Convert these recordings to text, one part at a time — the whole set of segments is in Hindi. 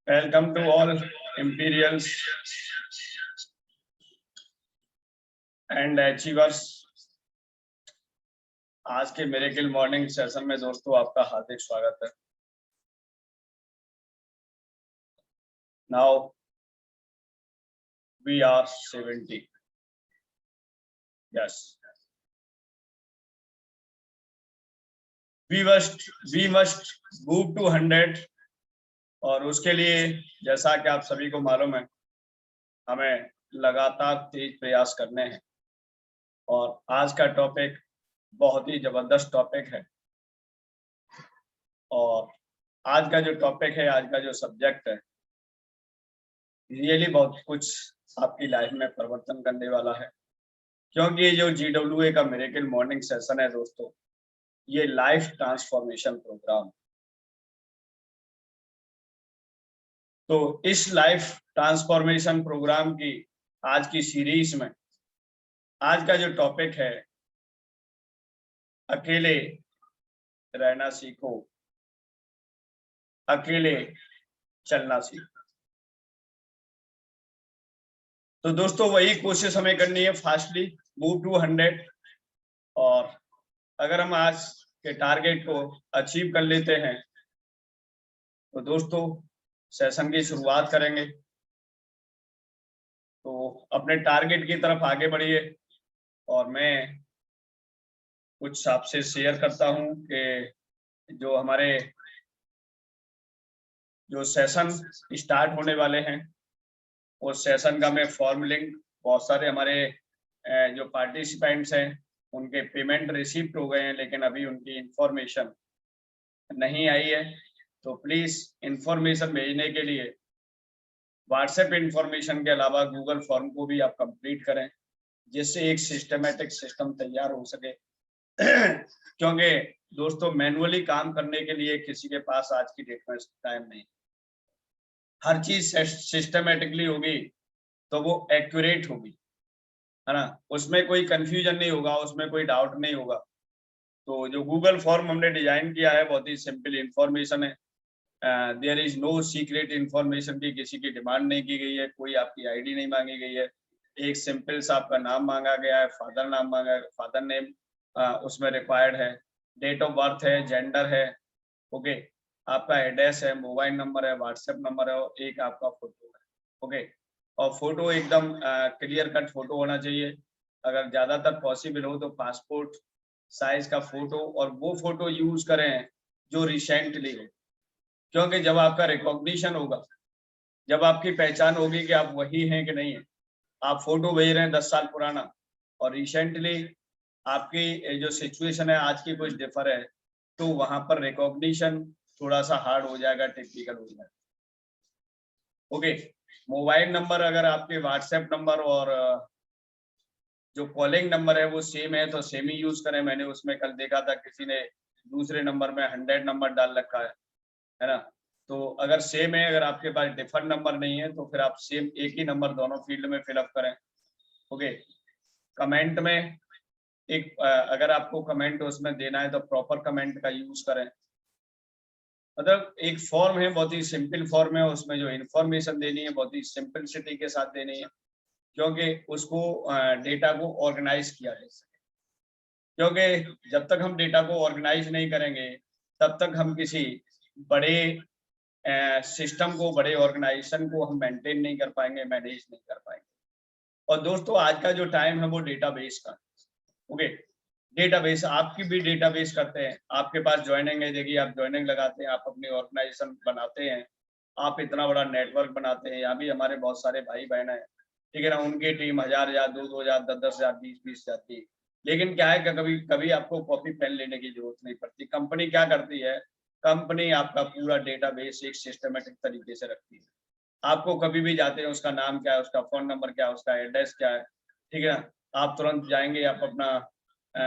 Welcome to all Imperials and Achievers। आज के मिरेकल मॉर्निंग सेशन में दोस्तों आपका हार्दिक स्वागत है। Now we are 70. Yes. We must move to 100 और उसके लिए जैसा कि आप सभी को मालूम है हमें लगातार तेज प्रयास करने हैं। और आज का टॉपिक बहुत ही जबरदस्त टॉपिक है और आज का जो टॉपिक है, आज का जो सब्जेक्ट है, रियली बहुत कुछ आपकी लाइफ में परिवर्तन करने वाला है। क्योंकि ये जो GWA का मिरेकल मॉर्निंग सेशन है दोस्तों, ये लाइफ ट्रांसफॉर्मेशन प्रोग्राम। तो इस लाइफ ट्रांसफॉर्मेशन प्रोग्राम की आज की सीरीज में आज का जो टॉपिक है, अकेले रहना सीखो, अकेले चलना सीखो। तो दोस्तों वही कोशिश हमें करनी है, फास्टली मूव टू 100। और अगर हम आज के टारगेट को अचीव कर लेते हैं तो दोस्तों सेशन की शुरुआत करेंगे। तो अपने टारगेट की तरफ आगे बढ़िए और मैं कुछ आपसे शेयर करता हूं कि जो हमारे जो सेशन स्टार्ट होने वाले हैं उस सेशन का मैं फॉर्म लिंक, बहुत सारे हमारे जो पार्टिसिपेंट्स हैं उनके पेमेंट रिसीव्ड हो गए हैं, लेकिन अभी उनकी इंफॉर्मेशन नहीं आई है। तो प्लीज इंफॉर्मेशन भेजने के लिए व्हाट्सएप इंफॉर्मेशन के अलावा गूगल फॉर्म को भी आप कंप्लीट करें, जिससे एक सिस्टमेटिक सिस्टम तैयार हो सके। क्योंकि दोस्तों मैनुअली काम करने के लिए किसी के पास आज की डेट में टाइम नहीं। हर चीज सिस्टमेटिकली होगी तो वो एक्यूरेट होगी, है ना, उसमें कोई कंफ्यूजन नहीं होगा, उसमें कोई डाउट नहीं होगा। तो जो गूगल फॉर्म हमने डिजाइन किया है बहुत ही सिंपल इंफॉर्मेशन है। There is no secret information की किसी की डिमांड नहीं की गई है, कोई आपकी आईडी नहीं मांगी गई है। एक सिंपल सा आपका नाम मांगा गया है, फादर नाम मांगा है, फादर नेम उसमें रिक्वायर्ड है, डेट ऑफ बर्थ है, जेंडर है, ओके, आपका एड्रेस है, मोबाइल नंबर है, व्हाट्सएप नंबर है और एक आपका फोटो है, ओके। और फोटो एकदम क्लियर कट फोटो होना चाहिए। अगर ज्यादातर पॉसिबल हो तो पासपोर्ट साइज का फोटो, और वो फोटो यूज करें जो रिसेंटली हो। क्योंकि जब आपका रिकॉग्निशन होगा, जब आपकी पहचान होगी कि आप वही हैं कि नहीं है, आप फोटो भेज रहे हैं 10 साल पुराना और रिसेंटली आपकी जो सिचुएशन है आज की कुछ डिफर है, तो वहां पर रिकॉग्निशन थोड़ा सा हार्ड हो जाएगा, टिपिकल हो जाएगा, ओके। मोबाइल नंबर अगर आपके व्हाट्सएप नंबर और जो कॉलिंग नंबर है वो सेम है तो सेम ही यूज करें। मैंने उसमें कल देखा था किसी ने दूसरे नंबर में 100 नंबर डाल रखा है ना। तो अगर सेम है, अगर आपके पास डिफरेंट नंबर नहीं है तो फिर आप सेम एक ही नंबर दोनों फील्ड में फिलअप करें, ओके। कमेंट में एक अगर आपको कमेंट उसमें देना है तो प्रॉपर कमेंट का यूज करें। मतलब एक फॉर्म है, बहुत ही सिंपल फॉर्म है, उसमें जो इन्फॉर्मेशन देनी है बहुत ही सिंपलिसिटी के साथ देनी है, क्योंकि उसको डेटा को ऑर्गेनाइज किया जा सके। क्योंकि जब तक हम डेटा को ऑर्गेनाइज नहीं करेंगे तब तक हम किसी बड़े सिस्टम को, बड़े ऑर्गेनाइजेशन को हम मेंटेन नहीं कर पाएंगे, मैनेज नहीं कर पाएंगे। और दोस्तों आज का जो टाइम है वो डेटाबेस का, ओके। डेटाबेस, आपकी भी डेटाबेस करते हैं, आपके पास ज्वाइनिंग है, देखिए आप ज्वाइनिंग लगाते हैं, आप अपनी ऑर्गेनाइजेशन बनाते हैं, आप इतना बड़ा नेटवर्क बनाते हैं। यहाँ भी हमारे बहुत सारे भाई बहन हैं, ठीक है ना, उनकी टीम 1000 2,000 10,000 20 जाती है। लेकिन क्या है कि कभी कभी आपको कॉपी पेन लेने की जरूरत नहीं पड़ती। कंपनी क्या करती है, कंपनी आपका पूरा डेटाबेस एक सिस्टमेटिक तरीके से रखती है। आपको कभी भी जाते हैं उसका नाम क्या है, उसका फोन नंबर क्या है, उसका एड्रेस क्या है, ठीक है ना, आप तुरंत जाएंगे, आप अपना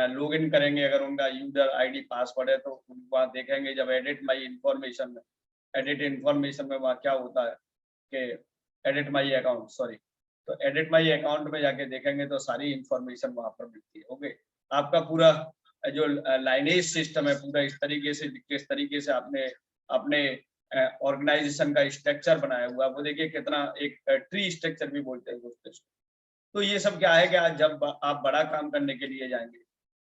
लॉग इन करेंगे। अगर उनका यूजर आईडी पासवर्ड है तो वहाँ देखेंगे, जब एडिट माई इंफॉर्मेशन में, एडिट इंफॉर्मेशन में वहाँ क्या होता है कि एडिट माई अकाउंट, सॉरी, तो एडिट माई अकाउंट में जाके देखेंगे तो सारी इंफॉर्मेशन वहाँ पर मिलती है, ओके। आपका पूरा जो लाइनेज सिस्टम है पूरा इस तरीके से, किस तरीके से आपने अपने ऑर्गेनाइजेशन का स्ट्रक्चर बनाया हुआ है, वो देखिए कितना एक ट्री स्ट्रक्चर भी बोलते हैं दोस्तों। तो ये सब क्या है कि आज जब आप बड़ा काम करने के लिए जाएंगे,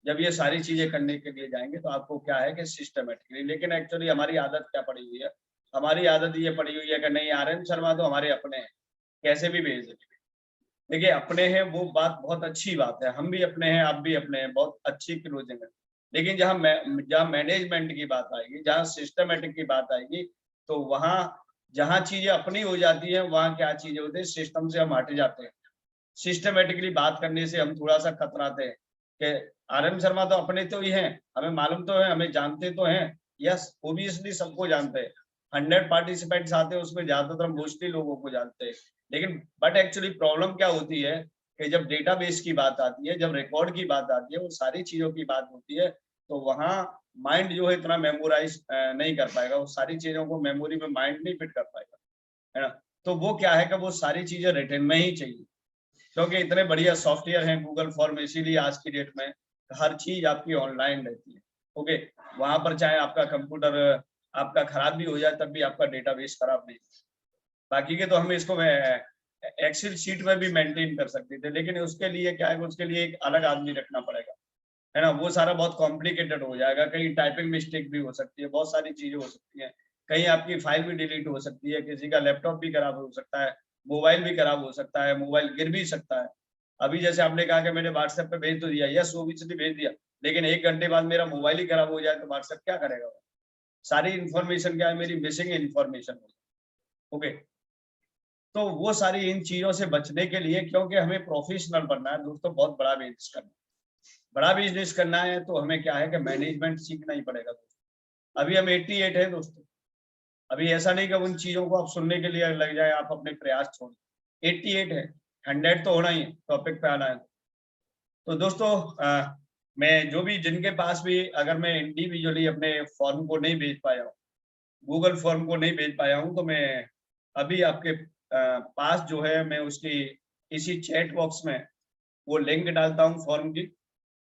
जब ये सारी चीजें करने के लिए जाएंगे तो आपको क्या है कि सिस्टमेटिकली, लेकिन एक्चुअली हमारी आदत क्या पड़ी हुई है, हमारी आदत ये पड़ी हुई है कि नहीं आर.एन. शर्मा तो हमारे अपने हैं, कैसे भी भेज देंगे। देखिए अपने हैं वो बात बहुत अच्छी बात है, हम भी अपने हैं, आप भी अपने हैं, बहुत अच्छी क्लोजिंग है। लेकिन जहाँ मैनेजमेंट की बात आएगी, जहाँ सिस्टमेटिक की बात आएगी, तो वहाँ जहाँ चीजें अपनी हो जाती हैं, वहाँ क्या चीजें होती है, सिस्टम से हम हट जाते हैं। सिस्टमेटिकली बात करने से हम थोड़ा सा कतराते हैं कि आर.एन. शर्मा तो अपने तो ही हैं, हमें मालूम तो है, हमें जानते तो हैं। यस, ओबियसली सबको जानते हैं। 100 पार्टिसिपेंट्स आते हैं, उसमें ज्यादातर मोस्टली लोगों को जानते हैं। लेकिन बट एक्चुअली प्रॉब्लम क्या होती है कि जब डेटाबेस की बात आती है, जब रिकॉर्ड की बात आती है, वो सारी चीजों की बात होती है, तो वहाँ माइंड जो है इतना मेमोराइज नहीं कर पाएगा, वो सारी चीजों को मेमोरी में माइंड नहीं फिट कर पाएगा, है ना। तो वो क्या है कि वो सारी चीजें रिटन में ही चाहिए, क्योंकि इतने बढ़िया सॉफ्टवेयर हैं गूगल फॉर्म, इसीलिए आज की डेट में हर चीज आपकी ऑनलाइन रहती है। ओके, वहां पर चाहे आपका कंप्यूटर आपका खराब भी हो जाए, तब भी आपका डेटाबेस खराब नहीं। बाकी के तो हम इसको एक्सेल शीट में भी मेंटेन कर सकते थे, लेकिन उसके लिए क्या है, उसके लिए एक अलग आदमी रखना पड़ेगा, है ना। वो सारा बहुत कॉम्प्लिकेटेड हो जाएगा, कहीं टाइपिंग मिस्टेक भी हो सकती है, बहुत सारी चीजें हो सकती हैं, कहीं आपकी फाइल भी डिलीट हो सकती है, किसी का लैपटॉप भी खराब हो सकता है, मोबाइल भी खराब हो सकता है, मोबाइल गिर भी सकता है। अभी जैसे आपने कहा कि मैंने व्हाट्सएप पे भेज तो दिया, यस ओबियसली भेज दिया, लेकिन 1 घंटे बाद मेरा मोबाइल ही खराब हो जाए तो व्हाट्सएप क्या करेगा? सारी इन्फॉर्मेशन क्या है, मेरी मिसिंग इन्फॉर्मेशन हो। ओके, तो वो सारी इन चीजों से बचने के लिए, क्योंकि हमें प्रोफेशनल बनना है दोस्तों, बहुत बड़ा बिजनेस करना है, बड़ा बिजनेस करना है, तो हमें क्या है कि मैनेजमेंट सीखना ही पड़ेगा दोस्तों। अभी हम 88 है दोस्तों, अभी ऐसा नहीं कि उन चीजों को आप सुनने के लिए लग जाए, आप अपने प्रयास छोड़, 88 है, 100 तो होना ही है टॉपिक पे आना है। तो दोस्तों मैं जो भी जिनके पास भी, अगर मैं इंडिविजुअली अपने फॉर्म को नहीं भेज पाया हूँ, गूगल फॉर्म को नहीं भेज पाया हूँ, तो मैं अभी आपके पास जो है, मैं उसकी इसी चैट बॉक्स में वो लिंक डालता हूँ फॉर्म की,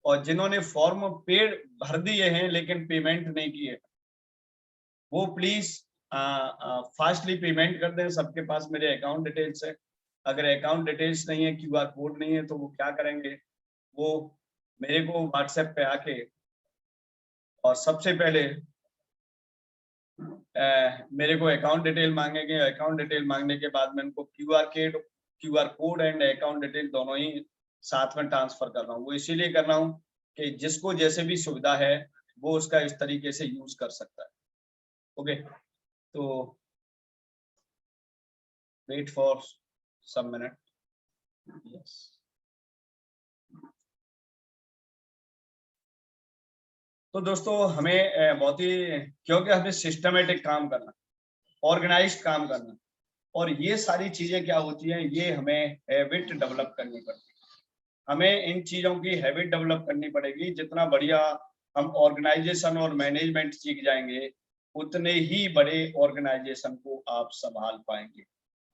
और जिन्होंने फॉर्म पेड भर दिए हैं लेकिन पेमेंट नहीं किए, वो प्लीज फास्टली पेमेंट कर दें। सबके पास मेरे अकाउंट डिटेल्स है, अगर अकाउंट डिटेल्स नहीं है, क्यूआर कोड नहीं है, तो वो क्या करेंगे, वो मेरे को व्हाट्सएप पे आके, और सबसे पहले मेरे को अकाउंट डिटेल मांगेंगे, अकाउंट डिटेल मांगने के बाद मैं उनको QR code and account detail दोनों ही साथ में ट्रांसफर कर रहा हूँ। वो इसीलिए कर रहा हूँ कि जिसको जैसे भी सुविधा है वो उसका इस तरीके से यूज कर सकता है। ओके, तो wait for some minute. Yes, तो दोस्तों हमें बहुत ही, क्योंकि हमें सिस्टमेटिक काम करना, ऑर्गेनाइज्ड काम करना, और ये सारी चीजें क्या होती हैं, ये हमें हैबिट डेवलप करनी पड़ती है। हमें इन चीजों की हैबिट डेवलप करनी पड़ेगी। जितना बढ़िया हम ऑर्गेनाइजेशन और मैनेजमेंट सीख जाएंगे, उतने ही बड़े ऑर्गेनाइजेशन को आप संभाल पाएंगे।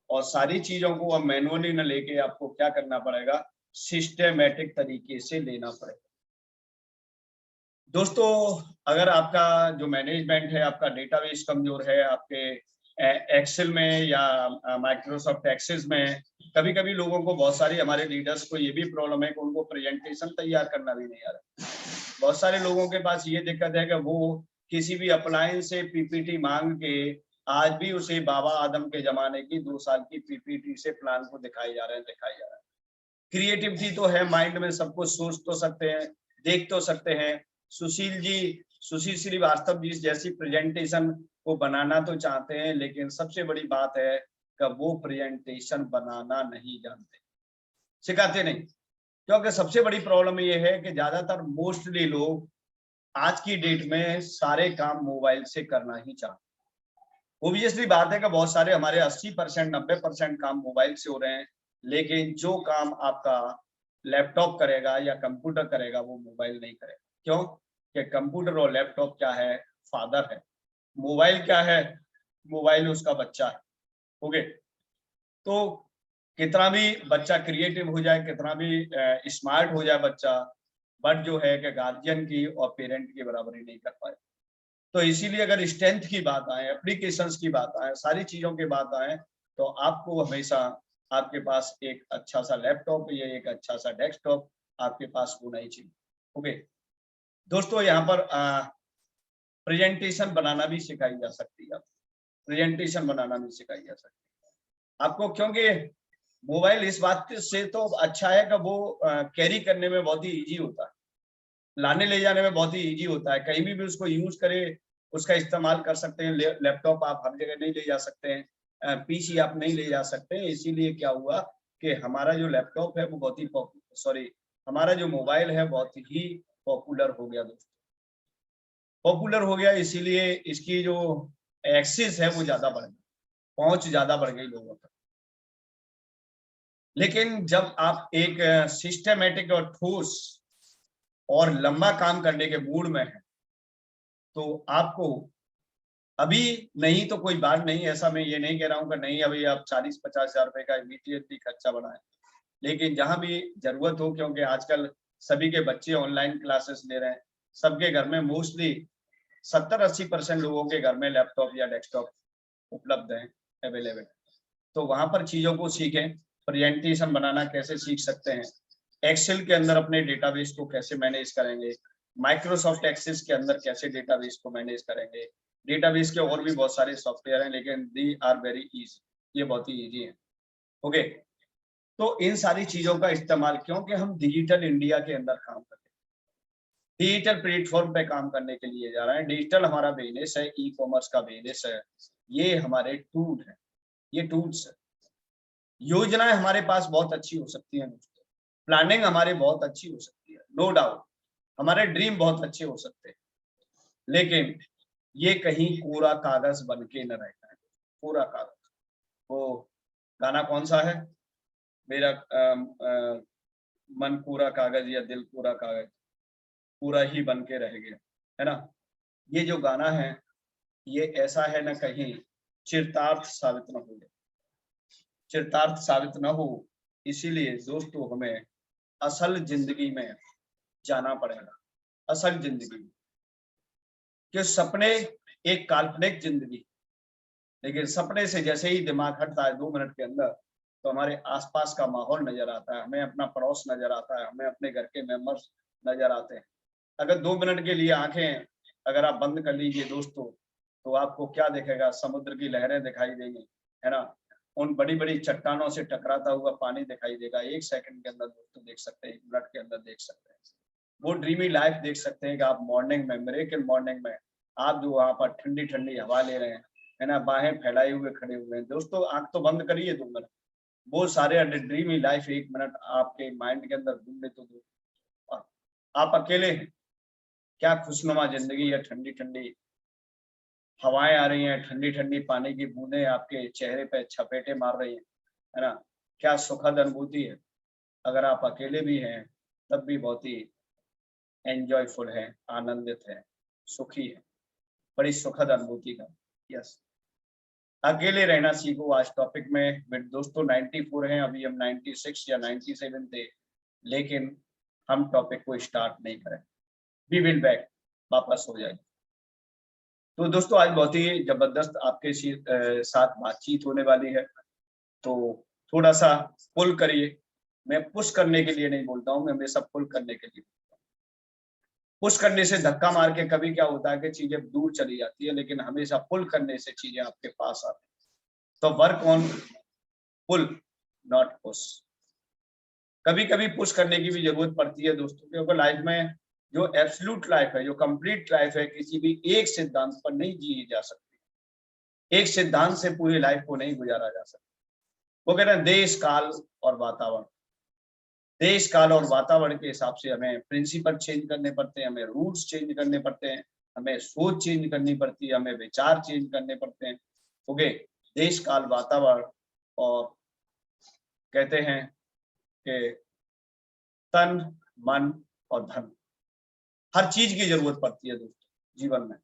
और सारी चीजों को अब मैनुअली न लेके आपको क्या करना पड़ेगा, सिस्टेमेटिक तरीके से लेना पड़ेगा। दोस्तों अगर आपका जो मैनेजमेंट है, आपका डेटाबेस कमजोर है, आपके एक्सेल में या माइक्रोसॉफ्ट एक्सेस में, कभी कभी लोगों को, बहुत सारी हमारे लीडर्स को ये भी प्रॉब्लम है कि उनको प्रेजेंटेशन तैयार करना भी नहीं आ रहा। बहुत सारे लोगों के पास ये दिक्कत है कि वो किसी भी अप्लायंस से पीपीटी मांग के, आज भी उसे बाबा आदम के जमाने की 2 साल की पीपीटी से प्लान को दिखाए जा रहे हैं। क्रिएटिविटी तो है माइंड में, सब कुछ सोच तो सकते हैं, देख तो सकते हैं। सुशील श्रीवास्तव जी जैसी प्रेजेंटेशन को बनाना तो चाहते हैं, लेकिन सबसे बड़ी बात है कि वो प्रेजेंटेशन बनाना नहीं जानते, सिखाते नहीं। क्योंकि सबसे बड़ी प्रॉब्लम ये है कि ज्यादातर मोस्टली लोग आज की डेट में सारे काम मोबाइल से करना ही चाहते हैं। ओब्वियसली बात है कि बहुत सारे हमारे 80% 90% काम मोबाइल से हो रहे हैं, लेकिन जो काम आपका लैपटॉप करेगा या कंप्यूटर करेगा, वो मोबाइल नहीं करेगा। क्यों? कि कंप्यूटर और लैपटॉप क्या है, फादर है, मोबाइल क्या है, मोबाइल उसका बच्चा है। ओके, तो कितना भी बच्चा क्रिएटिव हो जाए, कितना भी स्मार्ट हो जाए बच्चा, बट जो है कि गार्जियन की और पेरेंट की बराबरी नहीं कर पाए। तो इसीलिए अगर स्ट्रेंथ की बात आए, एप्लीकेशंस की बात आए, सारी चीजों की बात आए, तो आपको हमेशा आपके पास एक अच्छा सा लैपटॉप या एक अच्छा सा डेस्कटॉप आपके पास होना ही चाहिए। ओके दोस्तों, यहाँ पर प्रेजेंटेशन बनाना भी सिखाई जा सकती है, प्रेजेंटेशन बनाना भी सिखाई जा सकती है आपको, क्योंकि मोबाइल इस बात से तो अच्छा है कि वो कैरी करने में बहुत ही इजी होता है, लाने ले जाने में बहुत ही इजी होता है, कहीं भी उसको यूज करे, उसका इस्तेमाल कर सकते हैं। लैपटॉप आप हर जगह नहीं ले जा सकते हैं, पीसी आप नहीं ले जा सकते हैं। इसीलिए क्या हुआ कि हमारा जो लैपटॉप है वो बहुत ही हमारा जो मोबाइल है बहुत ही पॉपुलर हो गया दोस्तों, पॉपुलर हो गया। इसीलिए इसकी जो एक्सेस है वो ज्यादा बढ़ गई, पहुंच ज्यादा बढ़ गई लोगों तक। लेकिन जब आप एक सिस्टमेटिक और ठोस और लंबा काम करने के मूड में है, तो आपको अभी नहीं तो कोई बात नहीं, ऐसा मैं ये नहीं कह रहा हूँ कि नहीं अभी आप 40-50 हजार रुपए का इमीडिएटली खर्चा बनाएं, लेकिन जहां भी जरूरत हो, क्योंकि आजकल सभी के बच्चे ऑनलाइन क्लासेस ले रहे हैं, सबके घर में मोस्टली 70-80% लोगों के घर में लैपटॉप या डेस्कटॉप उपलब्ध है, अवेलेबल। तो वहां पर चीजों को सीखें, प्रेजेंटेशन बनाना कैसे सीख सकते हैं, एक्सेल के अंदर अपने डेटाबेस को कैसे मैनेज करेंगे, माइक्रोसॉफ्ट एक्सेस के अंदर कैसे डेटाबेस को मैनेज करेंगे। डेटाबेस के और भी बहुत सारे सॉफ्टवेयर हैं, लेकिन दी आर वेरी इजी, ये बहुत ही इजी है। ओके, तो इन सारी चीजों का इस्तेमाल, क्योंकि हम डिजिटल इंडिया के अंदर काम करते हैं, डिजिटल प्लेटफॉर्म पे काम करने के लिए जा रहे हैं, डिजिटल हमारा बिजनेस है, ई कॉमर्स का बिजनेस है, ये हमारे टूल है, ये टूल्स है। योजनाएं हमारे पास बहुत अच्छी हो सकती है दोस्तों, प्लानिंग हमारी बहुत अच्छी हो सकती है, नो डाउट, हमारे ड्रीम बहुत अच्छे हो सकते हैं, लेकिन ये कहीं कोरा कागज बन के न रहता है, कोरा कागज। वो गाना कौन सा है, मेरा मन कोरा कागज या दिल कोरा कागज, पूरा ही बन के रह गया, है ना। ये जो गाना है ये ऐसा है ना, कहीं चिरतार्थ साबित न हो, चिरतार्थ साबित न हो। इसीलिए दोस्तों हमें असल जिंदगी में जाना पड़ेगा, असल जिंदगी में, कि सपने एक काल्पनिक जिंदगी, लेकिन सपने से जैसे ही दिमाग हटता है 2 मिनट के अंदर, तो हमारे आसपास का माहौल नजर आता है, हमें अपना पड़ोस नजर आता है, हमें अपने घर के मेंबर्स नजर आते हैं। अगर 2 मिनट के लिए आंखें अगर आप बंद कर लीजिए दोस्तों, तो आपको क्या दिखेगा, समुद्र की लहरें दिखाई देंगी, है ना, उन बड़ी बड़ी चट्टानों से टकराता हुआ पानी दिखाई देगा, 1 सेकंड के अंदर दोस्तों देख सकते हैं, 1 मिनट के अंदर देख सकते हैं। वो ड्रीमी लाइफ देख सकते हैं कि आप मॉर्निंग में, मिरेकल मॉर्निंग में, आप जो वहां पर ठंडी ठंडी हवा ले रहे हैं, है ना, बाहें फैलाए हुए खड़े हुए हैं दोस्तों, आंख तो बंद करिए 2 मिनट, वो सारे ड्रीमी लाइफ 1 मिनट आपके माइंड के अंदर घूम ले, तो आप अकेले हैं, क्या खुशनुमा जिंदगी है, ठंडी ठंडी हवाएं आ रही हैं, ठंडी ठंडी पानी की बूंदें आपके चेहरे पे छपेटे मार रही हैं, है ना, क्या सुखद अनुभूति है। अगर आप अकेले भी हैं तब भी बहुत ही एंजॉयफुल है, आनंदित है, सुखी है, बड़ी सुखद अनुभूति का। यस, अकेले रहना सीखो आज टॉपिक में विद दोस्तों 94 हैं, अभी हम 96 या 97 थे, लेकिन हम टॉपिक को स्टार्ट नहीं करें, वी विल बैक, वापस हो जाए। तो दोस्तों आज बहुत ही जबरदस्त आपके साथ बातचीत होने वाली है, तो थोड़ा सा पुल करिए, मैं पुश करने के लिए नहीं बोलता हूँ, मैं हमेशा पुल करने के लिए। पुश करने से धक्का मार के कभी क्या होता है कि चीजें दूर चली जाती है, लेकिन हमेशा पुल करने से चीजें आपके पास आती है। तो work on pull, not push. कभी कभी पुश करने की भी जरूरत पड़ती है दोस्तों, क्योंकि लाइफ में जो एब्सोल्यूट लाइफ है, जो कंप्लीट लाइफ है, किसी भी एक सिद्धांत पर नहीं जी जा सकती, एक सिद्धांत से पूरी लाइफ को नहीं गुजारा जा सकता। वो कह रहे हैं देश काल और वातावरण, देश काल और वातावरण के हिसाब से हमें प्रिंसिपल चेंज करने पड़ते हैं, हमें रूल्स चेंज करने पड़ते हैं, हमें सोच चेंज करनी पड़ती है, हमें विचार चेंज करने पड़ते हैं। ओके, देश काल वातावरण, और कहते हैं कि तन मन और धन, हर चीज की जरूरत पड़ती है दोस्तों जीवन में,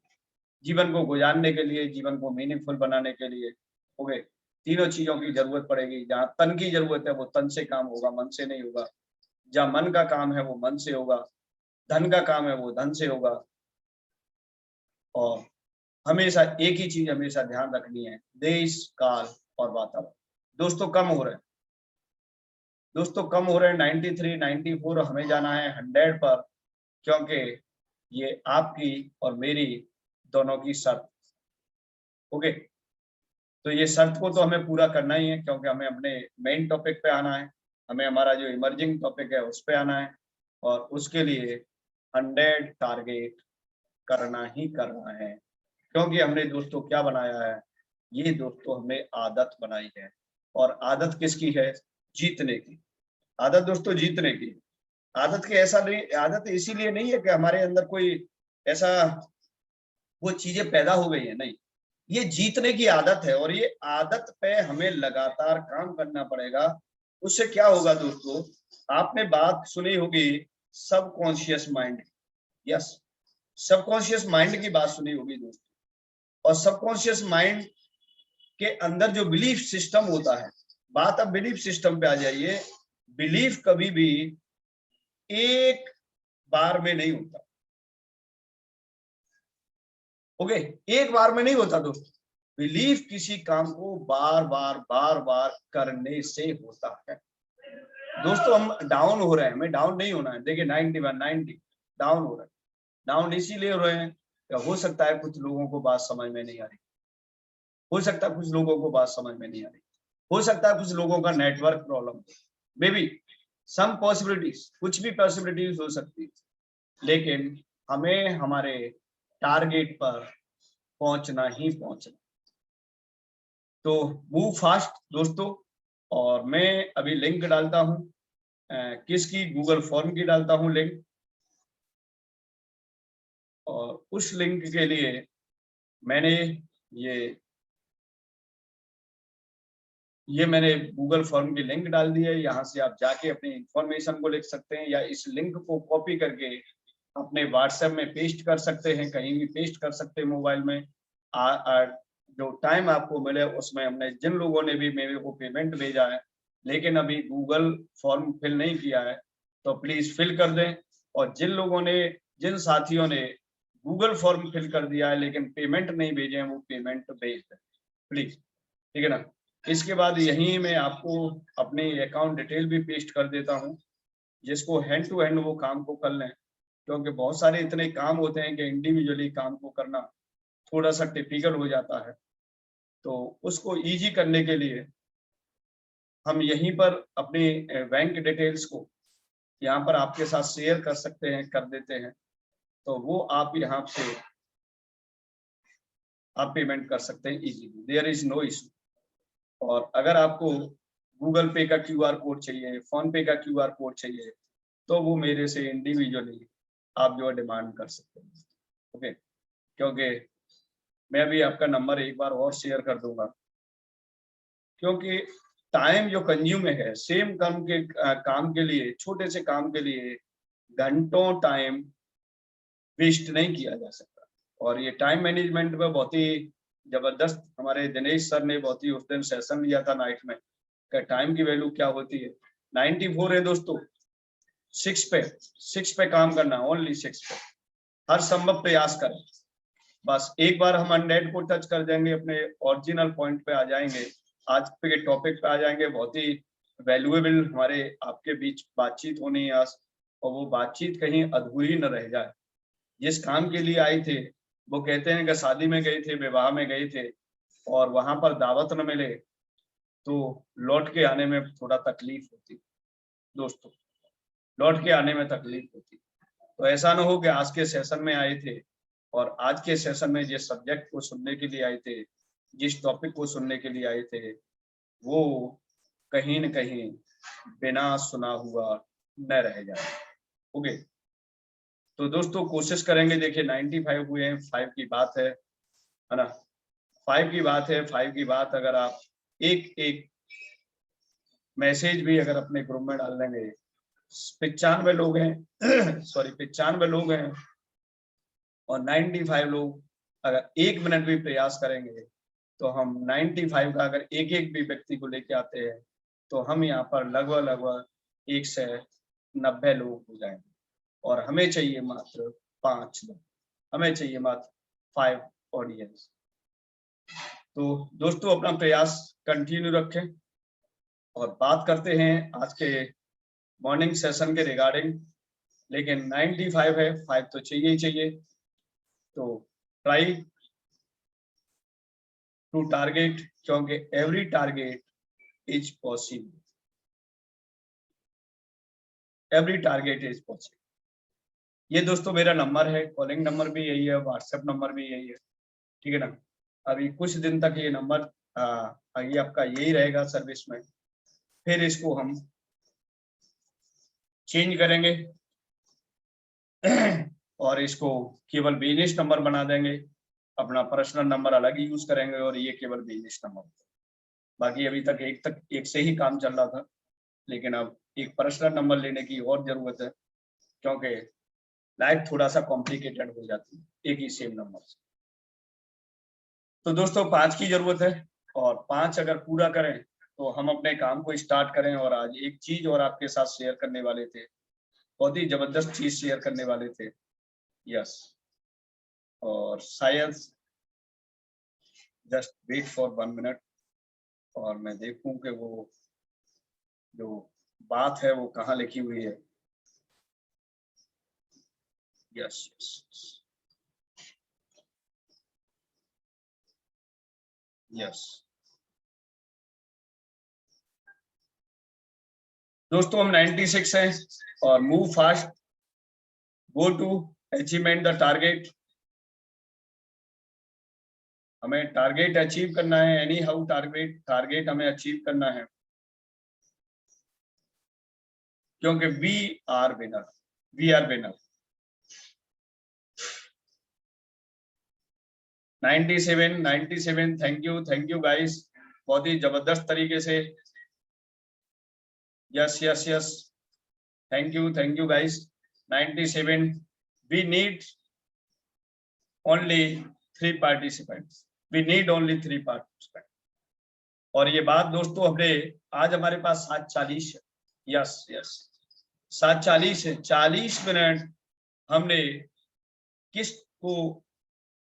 जीवन को गुजारने के लिए, जीवन को मीनिंगफुल बनाने के लिए। ओके, तीनों चीजों की जरूरत पड़ेगी। जहाँ तन की जरूरत है वो तन से काम होगा, मन से नहीं होगा। जहाँ मन का काम है वो मन से होगा, धन का काम है वो धन से होगा, और हमेशा एक ही चीज हमेशा ध्यान रखनी है, देश काल और वातावरण। दोस्तों कम हो रहे हैं, दोस्तों कम हो रहे हैं। 93, 94 हमें जाना है 100 पर, क्योंकि ये आपकी और मेरी दोनों की शर्त। ओके, तो ये शर्त को तो हमें पूरा करना ही है, क्योंकि हमें अपने मेन टॉपिक पे आना है, हमें हमारा जो इमर्जिंग टॉपिक है उस पे आना है, और उसके लिए 100 टारगेट करना ही करना है। क्योंकि हमने दोस्तों क्या बनाया है, ये दोस्तों हमने आदत बनाई है। और आदत किसकी है? जीतने की। आदत दोस्तों जीतने की। आदत के ऐसा नहीं, आदत इसीलिए नहीं है कि हमारे अंदर कोई ऐसा वो चीजें पैदा हो गई है, नहीं, ये जीतने की आदत है। और ये आदत पे हमें लगातार काम करना पड़ेगा। उससे क्या होगा दोस्तों, आपने बात सुनी होगी subconscious mind. Yes, subconscious mind की बात सुनी होगी दोस्तों। और सबकॉन्शियस माइंड के अंदर जो बिलीफ सिस्टम होता है, बात अब बिलीफ सिस्टम पे आ जाइए। बिलीफ कभी भी एक बार में नहीं होता। ओके, एक बार में नहीं होता दोस्तों। बिलीफ किसी काम को बार बार करने से होता है। दोस्तों हम डाउन हो रहे हैं, हमें डाउन नहीं होना है। देखिए 91, 90 डाउन हो रहे हैं। डाउन इसीलिए हो रहे हैं, हो सकता है कुछ लोगों को बात समझ में नहीं आ रही, हो सकता है कुछ लोगों को बात समझ में नहीं आ रही, हो सकता है कुछ लोगों का network problem, maybe some possibilities, कुछ भी पॉसिबिलिटीज हो सकती है। लेकिन हमें हमारे टारगेट पर पहुंचना ही पहुंचना। तो मूव फास्ट दोस्तों। और मैं अभी लिंक डालता हूं, किसकी, गूगल फॉर्म की डालता हूं लिंक। और उस लिंक के लिए मैंने ये मैंने गूगल फॉर्म की लिंक डाल दी है। यहाँ से आप जाके अपनी इंफॉर्मेशन को लिख सकते हैं, या इस लिंक को कॉपी करके अपने व्हाट्सएप में पेस्ट कर सकते हैं, कहीं भी पेस्ट कर सकते हैं मोबाइल में। जो टाइम आपको मिले उसमें, हमने जिन लोगों ने भी मेरे को पेमेंट भेजा है लेकिन अभी गूगल फॉर्म फिल नहीं किया है, तो प्लीज फिल कर दें। और जिन लोगों ने, जिन साथियों ने गूगल फॉर्म फिल कर दिया है लेकिन पेमेंट नहीं भेजे हैं, वो पेमेंट भेज दें प्लीज, ठीक है ना। इसके बाद यहीं मैं आपको अपने अकाउंट डिटेल भी पेस्ट कर देता हूँ, जिसको हैंड टू हैंड वो काम को कर लें। क्योंकि बहुत सारे इतने काम होते हैं कि इंडिविजुअली काम को करना थोड़ा सा टिपिकल हो जाता है। तो उसको इजी करने के लिए हम यहीं पर अपने बैंक डिटेल्स को यहाँ पर आपके साथ शेयर कर सकते हैं, कर देते हैं। तो वो आप यहाँ से आप पेमेंट कर सकते हैं easily, there is no issue. और अगर आपको गूगल पे का क्यूआर कोड चाहिए, फोन पे का क्यूआर कोड चाहिए, तो वो मेरे से इंडिविजुअली आप जो है डिमांड कर सकते हैं। ओके, क्योंकि मैं भी आपका नंबर एक बार और शेयर कर दूंगा, क्योंकि टाइम जो कंज्यूम है सेम काम के लिए, छोटे से काम के लिए घंटों टाइम वेस्ट नहीं किया जा सकता। और ये टाइम मैनेजमेंट में बहुत ही जबरदस्त हमारे दिनेश सर ने बहुत ही उस दिन सेशन लिया था नाइट में, कि टाइम की वैल्यू क्या होती है। 94 है दोस्तों, 6 पे काम करना, ओनली 6 पे हर संभव प्रयास करें। बस एक बार हम 100 को टच कर देंगे, अपने ओरिजिनल पॉइंट पे आ जाएंगे, आज के टॉपिक पे आ जाएंगे। बहुत ही वैल्यूएबल हमारे आपके बीच बातचीत होनी है आज, और वो बातचीत कहीं अधूरी न रह जाए। जिस काम के लिए आए थे, वो कहते हैं कि शादी में गए थे, विवाह में गए थे, और वहां पर दावत न मिले तो लौट के आने में थोड़ा तकलीफ होती दोस्तों, लौट के आने में तकलीफ होती। तो ऐसा ना हो कि आज के सेशन में आए थे और आज के सेशन में जिस सब्जेक्ट को सुनने के लिए आए थे, जिस टॉपिक को सुनने के लिए आए थे, वो कहीं न कहीं बिना सुना हुआ न रह जाए। ओके, तो दोस्तों कोशिश करेंगे। देखिए 95 हुए हैं, 5 की बात है ना, 5 की बात है। 5 की बात अगर आप एक एक मैसेज भी अगर अपने ग्रुप में डाल देंगे, 95 लोग हैं सॉरी 95 लोग हैं, और 95 लोग अगर 1 मिनट भी प्रयास करेंगे, तो हम 95 का अगर एक एक भी व्यक्ति को लेके आते हैं, तो हम यहाँ पर लगभग 190 लोग हो जाएंगे। और हमें चाहिए मात्र 5 लोग, हमें चाहिए मात्र 5 ऑडियंस। तो दोस्तों अपना प्रयास कंटिन्यू रखें और बात करते हैं आज के मॉर्निंग सेशन के रिगार्डिंग। लेकिन 95 है, 5 तो चाहिए ही चाहिए। तो ट्राई टू टारगेट, क्योंकि every target is possible, every target is possible. ये दोस्तों मेरा नंबर है, कॉलिंग नंबर भी यही है, व्हाट्सएप नंबर भी यही है, ठीक है ना। अभी कुछ दिन तक ये नंबर आगे आपका यही रहेगा सर्विस में, फिर इसको हम चेंज करेंगे और इसको केवल बिजनेस नंबर बना देंगे, अपना पर्सनल नंबर अलग ही यूज करेंगे और ये केवल बिजनेस नंबर। बाकी अभी तक एक से ही काम चल रहा था, लेकिन अब एक पर्सनल नंबर लेने की और जरूरत है, क्योंकि लाइफ थोड़ा सा कॉम्प्लिकेटेड हो जाती है एक ही सेम नंबर से। तो दोस्तों 5 की जरूरत है, और 5 अगर पूरा करें तो हम अपने काम को स्टार्ट करें। और आज एक चीज और आपके साथ शेयर करने वाले थे, बहुत ही जबरदस्त चीज शेयर करने वाले थे। यस, और शायद जस्ट वेट फॉर 1 मिनट और मैं देखूं कि वो जो बात है वो कहाँ लिखी हुई है। यस यस यस दोस्तों हम 96 हैं और move fast, go to achievement the target. हमें टारगेट अचीव करना है, एनी हाउ टारगेट हमें अचीव करना है, क्योंकि we are winner, we are winner. 97 thank you guys, बहुत ही जबरदस्त तरीके से। Yes yes yes, thank you guys. 97, we need only 3 participants, we need only 3 participant. और ये बात दोस्तों हमने आज हमारे पास 7:40 है। यस यस 7:40 है, 40 मिनट हमने किस को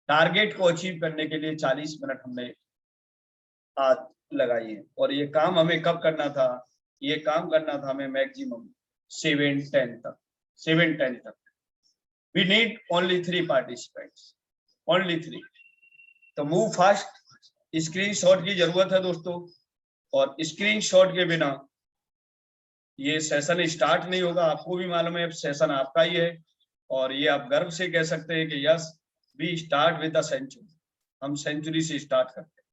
टारगेट को अचीव करने के लिए 40 मिनट हमने आज लगाई है। और ये काम हमें कब करना था, ये काम करना था हमें मैक्सिमम 7:10 तक, 7:10 तक। We need only 3 participants, only 3। तो मूव फास्ट, स्क्रीनशॉट की जरूरत है दोस्तों, और स्क्रीनशॉट के बिना ये सेशन स्टार्ट नहीं होगा। आपको भी मालूम है सेशन आपका ही है, और ये आप गर्व से कह सकते हैं कि yes we start with the century, हम सेंचुरी से स्टार्ट करते हैं,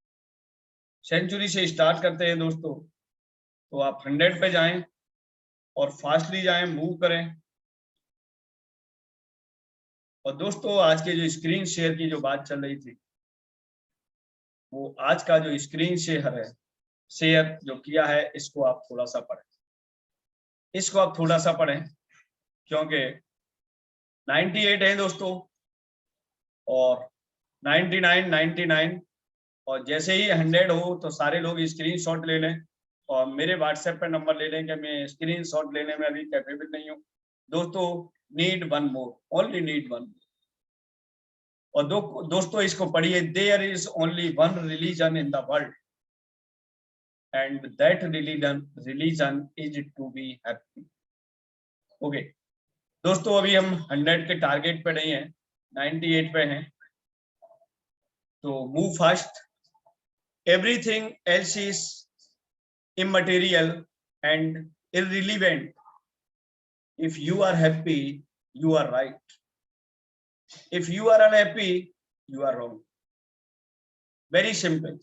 सेंचुरी से स्टार्ट करते हैं दोस्तों। तो आप 100 पे जाएं और फास्टली जाएं, मूव करें। और दोस्तों आज के जो स्क्रीन शेयर की जो बात चल रही थी, वो आज का जो स्क्रीन शेयर है, शेयर जो किया है, इसको आप थोड़ा सा पढ़ें, इसको आप थोड़ा सा पढ़ें, क्योंकि 98 है दोस्तों और 99 और जैसे ही 100 हो तो सारे लोग स्क्रीनशॉट ले लें और मेरे व्हाट्सएप पे नंबर ले लें कि मैं स्क्रीनशॉट लेने में अभी कैपेबल नहीं हूँ। दोस्तों नीड 1 मोर, ओनली नीड 1। और दोस्तों इसको पढ़िए, there is only 1 religion in the world and that religion is to be happy. Okay दोस्तों, अभी हम 100 के टारगेट पे नहीं है, 98 पे हैं। तो move fast, everything else is immaterial and irrelevant. If you are happy, you are right. If you are unhappy, you are wrong. Very simple.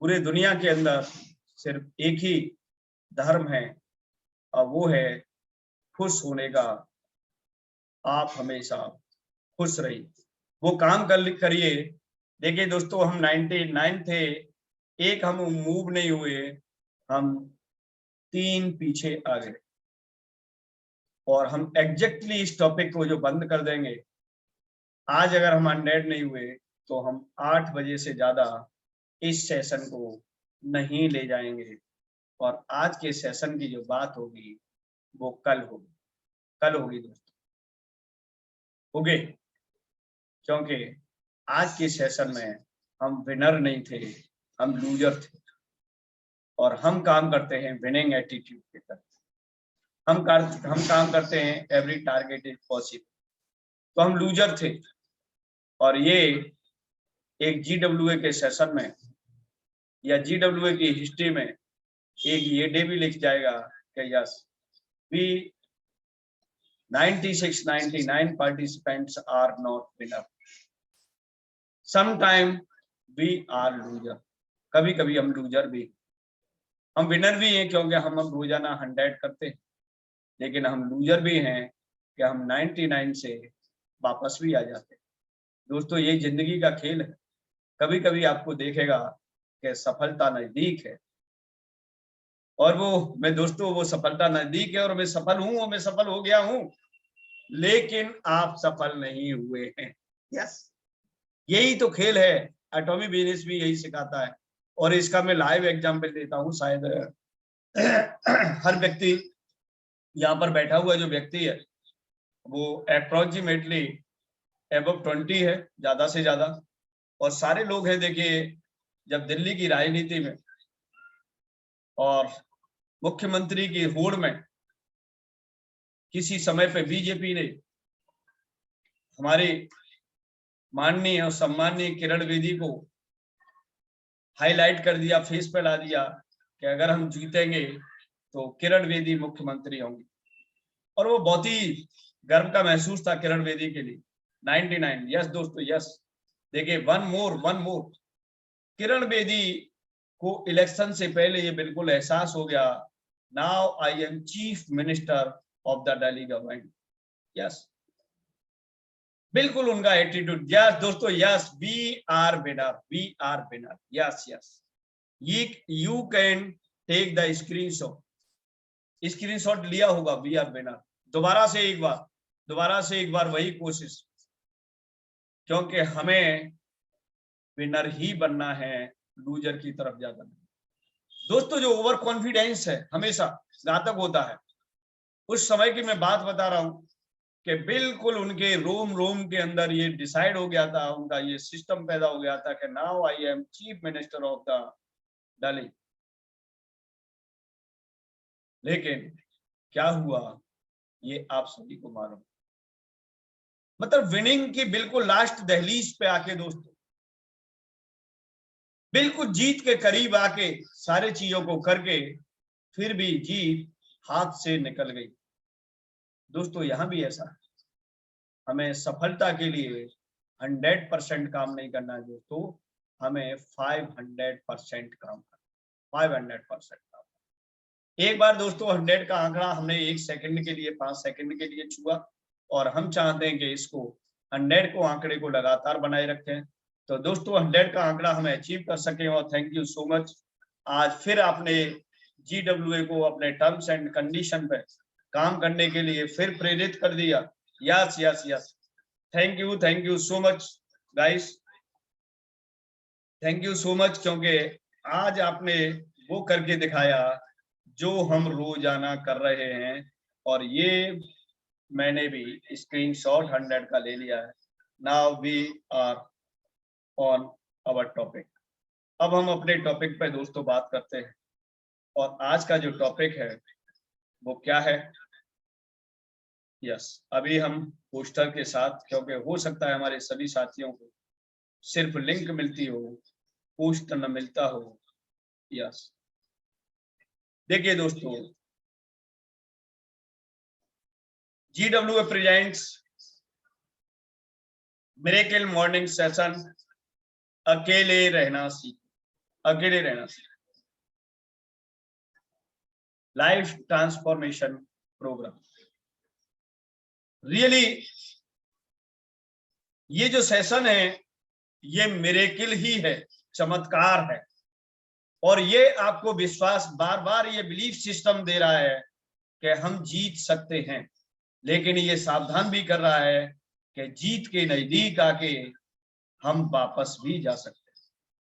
पूरे दुनिया के अंदर सिर्फ एक ही धर्म है और वो है खुश होने का। आप हमेशा खुश रहिए, वो काम करिए। देखिए दोस्तों, हम 99 थे, एक हम मूव नहीं हुए, हम 3 पीछे आ गए। और हम एग्जैक्टली इस टॉपिक को जो बंद कर देंगे, आज अगर हम 100 नहीं हुए तो हम 8 बजे से ज्यादा इस सेशन को नहीं ले जाएंगे। और आज के सेशन की जो बात होगी वो कल होगी, कल होगी दोस्तों। ओके, क्योंकि आज के सेशन में हम विनर नहीं थे, हम लूजर थे, और हम काम करते हैं विनिंग एटीट्यूड के तहत। हम काम करते हैं एवरी टारगेट इज पॉसिबल। तो हम लूजर थे, और ये एक GWA के सेशन में या GWA की हिस्ट्री में एक ये डे भी लिख जाएगा कि yes, we 99 participants are not winner. Sometime we are loser. कभी कभी हम लूजर भी, हम विनर भी हैं क्योंकि हम रोजाना 100 करते हैं, लेकिन हम लूजर भी हैं कि हम 99 से वापस भी आ जाते हैं। दोस्तों, ये जिंदगी का खेल है। कभी कभी आपको देखेगा कि सफलता नजदीक है, और वो सफलता नजदीक है, और मैं सफल हूं, और मैं सफल हो गया हूं, लेकिन आप सफल नहीं हुए हैं। यस, यही तो खेल है। एटॉमिक बिजनेस भी यही सिखाता है, और इसका मैं लाइव एग्जांपल देता हूं। शायद हर व्यक्ति यहाँ पर बैठा हुआ जो व्यक्ति है वो अप्रोक्सीमेटली अबव 20 है, ज्यादा से ज्यादा। और सारे लोग हैं, देखिए, जब दिल्ली की राजनीति में और मुख्यमंत्री की होड़ में किसी समय पे बीजेपी ने हमारे माननीय और सम्माननीय किरण बेदी को हाईलाइट कर दिया, फेस पे ला दिया कि अगर हम जीतेंगे तो किरण बेदी मुख्यमंत्री होंगी। और वो बहुत ही गर्व का महसूस था किरण बेदी के लिए। 99, यस दोस्तों, यस। देखिए, वन मोर किरण बेदी को इलेक्शन से पहले ये बिल्कुल एहसास हो गया, now I am chief minister of the Delhi government. Yes, बिल्कुल उनका एटीट्यूड। यस दोस्तों, yes, we are winner. Yes yes, you can take the screenshot लिया होगा, वी आर विनर। दोबारा से एक बार वही कोशिश, क्योंकि हमें विनर ही बनना है, लूजर की तरफ ज्यादा नहीं। दोस्तों, जो ओवर कॉन्फिडेंस है हमेशा घातक होता है। उस समय की मैं बात बता रहा हूं कि बिल्कुल उनके रोम के अंदर ये डिसाइड हो गया था, उनका ये सिस्टम पैदा हो गया था कि now I am chief minister of the Delhi. लेकिन क्या हुआ ये आप सभी को मालूम। मतलब विनिंग की बिल्कुल लास्ट दहलीज पे आके दोस्तों, बिल्कुल जीत के करीब आके सारे चीजों को करके फिर भी जीत हाथ से निकल गई। दोस्तों, यहां भी ऐसा है, हमें सफलता के लिए 100% काम नहीं करना है दोस्तों, हमें 500% काम करना, 500% काम। एक बार दोस्तों 100 का आंकड़ा हमने 1 सेकंड के लिए, 5 सेकंड के लिए छुआ, और हम चाहते हैं कि इसको 100 को आंकड़े को लगातार बनाए रखें। तो दोस्तों 100 का आंकड़ा हम अचीव कर सके, और थैंक यू सो मच। आज फिर आपने GWA को अपने टर्म्स एंड कंडीशन पे काम करने के लिए फिर प्रेरित कर दिया। Yes yes yes, thank you so much guys, thank you so much, क्योंकि आज आपने वो करके दिखाया जो हम रोजाना कर रहे हैं। और ये मैंने भी स्क्रीनशॉट 100 का ले लिया है। Now we are on our topic. अब हम अपने टॉपिक पे दोस्तों बात करते हैं, और आज का जो टॉपिक है वो क्या है। यस, अभी हम पोस्टर के साथ, क्योंकि हो सकता है हमारे सभी साथियों को सिर्फ लिंक मिलती हो, पोस्टर न मिलता हो। यस, देखिए दोस्तों, GWA presents miracle morning session, अकेले रहना सीख, लाइफ ट्रांसफॉर्मेशन प्रोग्राम। रियली ये जो सेशन है ये मिरेकल ही है, चमत्कार है, और ये आपको विश्वास, बार बार ये बिलीफ सिस्टम दे रहा है कि हम जीत सकते हैं, लेकिन ये सावधान भी कर रहा है कि जीत के नजदीक आके हम वापस भी जा सकते हैं।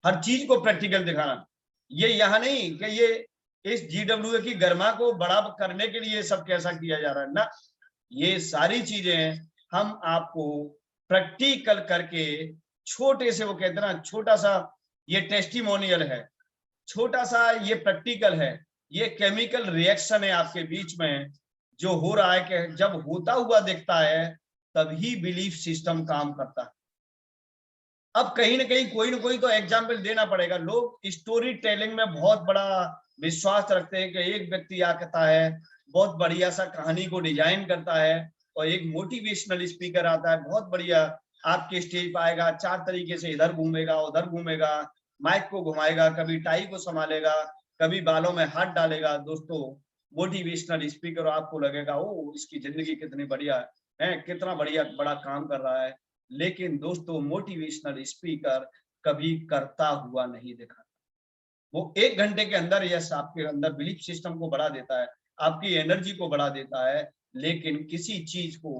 हर चीज को प्रैक्टिकल दिखाना, ये यहाँ नहीं कि ये इस GWA की गरिमा को बड़ा करने के लिए सब कैसा किया जा रहा है ना, ये सारी चीजें हम आपको प्रैक्टिकल करके छोटे से, वो कहते हैं ना छोटा सा ये टेस्टिमोनियल है, छोटा सा ये प्रैक्टिकल है, ये केमिकल रिएक्शन है आपके बीच में जो हो रहा है कि जब होता हुआ दिखता है तभी बिलीफ सिस्टम काम करता है। अब कहीं ना कहीं कोई ना कोई तो एग्जाम्पल देना पड़ेगा। लोग स्टोरी टेलिंग में बहुत बड़ा विश्वास रखते हैं कि एक व्यक्ति आता है, बहुत बढ़िया सा कहानी को डिजाइन करता है, और एक मोटिवेशनल स्पीकर आता है, बहुत बढ़िया आपके स्टेज पर आएगा, 4 तरीके से इधर घूमेगा उधर घूमेगा, माइक को घुमाएगा, कभी टाई को संभालेगा, कभी बालों में हाथ डालेगा। दोस्तों मोटिवेशनल स्पीकर, आपको लगेगा ओ इसकी जिंदगी कितनी बढ़िया है, कितना बढ़िया बड़ा काम कर रहा है। लेकिन दोस्तों मोटिवेशनल स्पीकर कभी करता हुआ नहीं दिखाता। वो 1 घंटे के अंदर यस आपके अंदर बिलीफ सिस्टम को बढ़ा देता है, आपकी एनर्जी को बढ़ा देता है, लेकिन किसी चीज को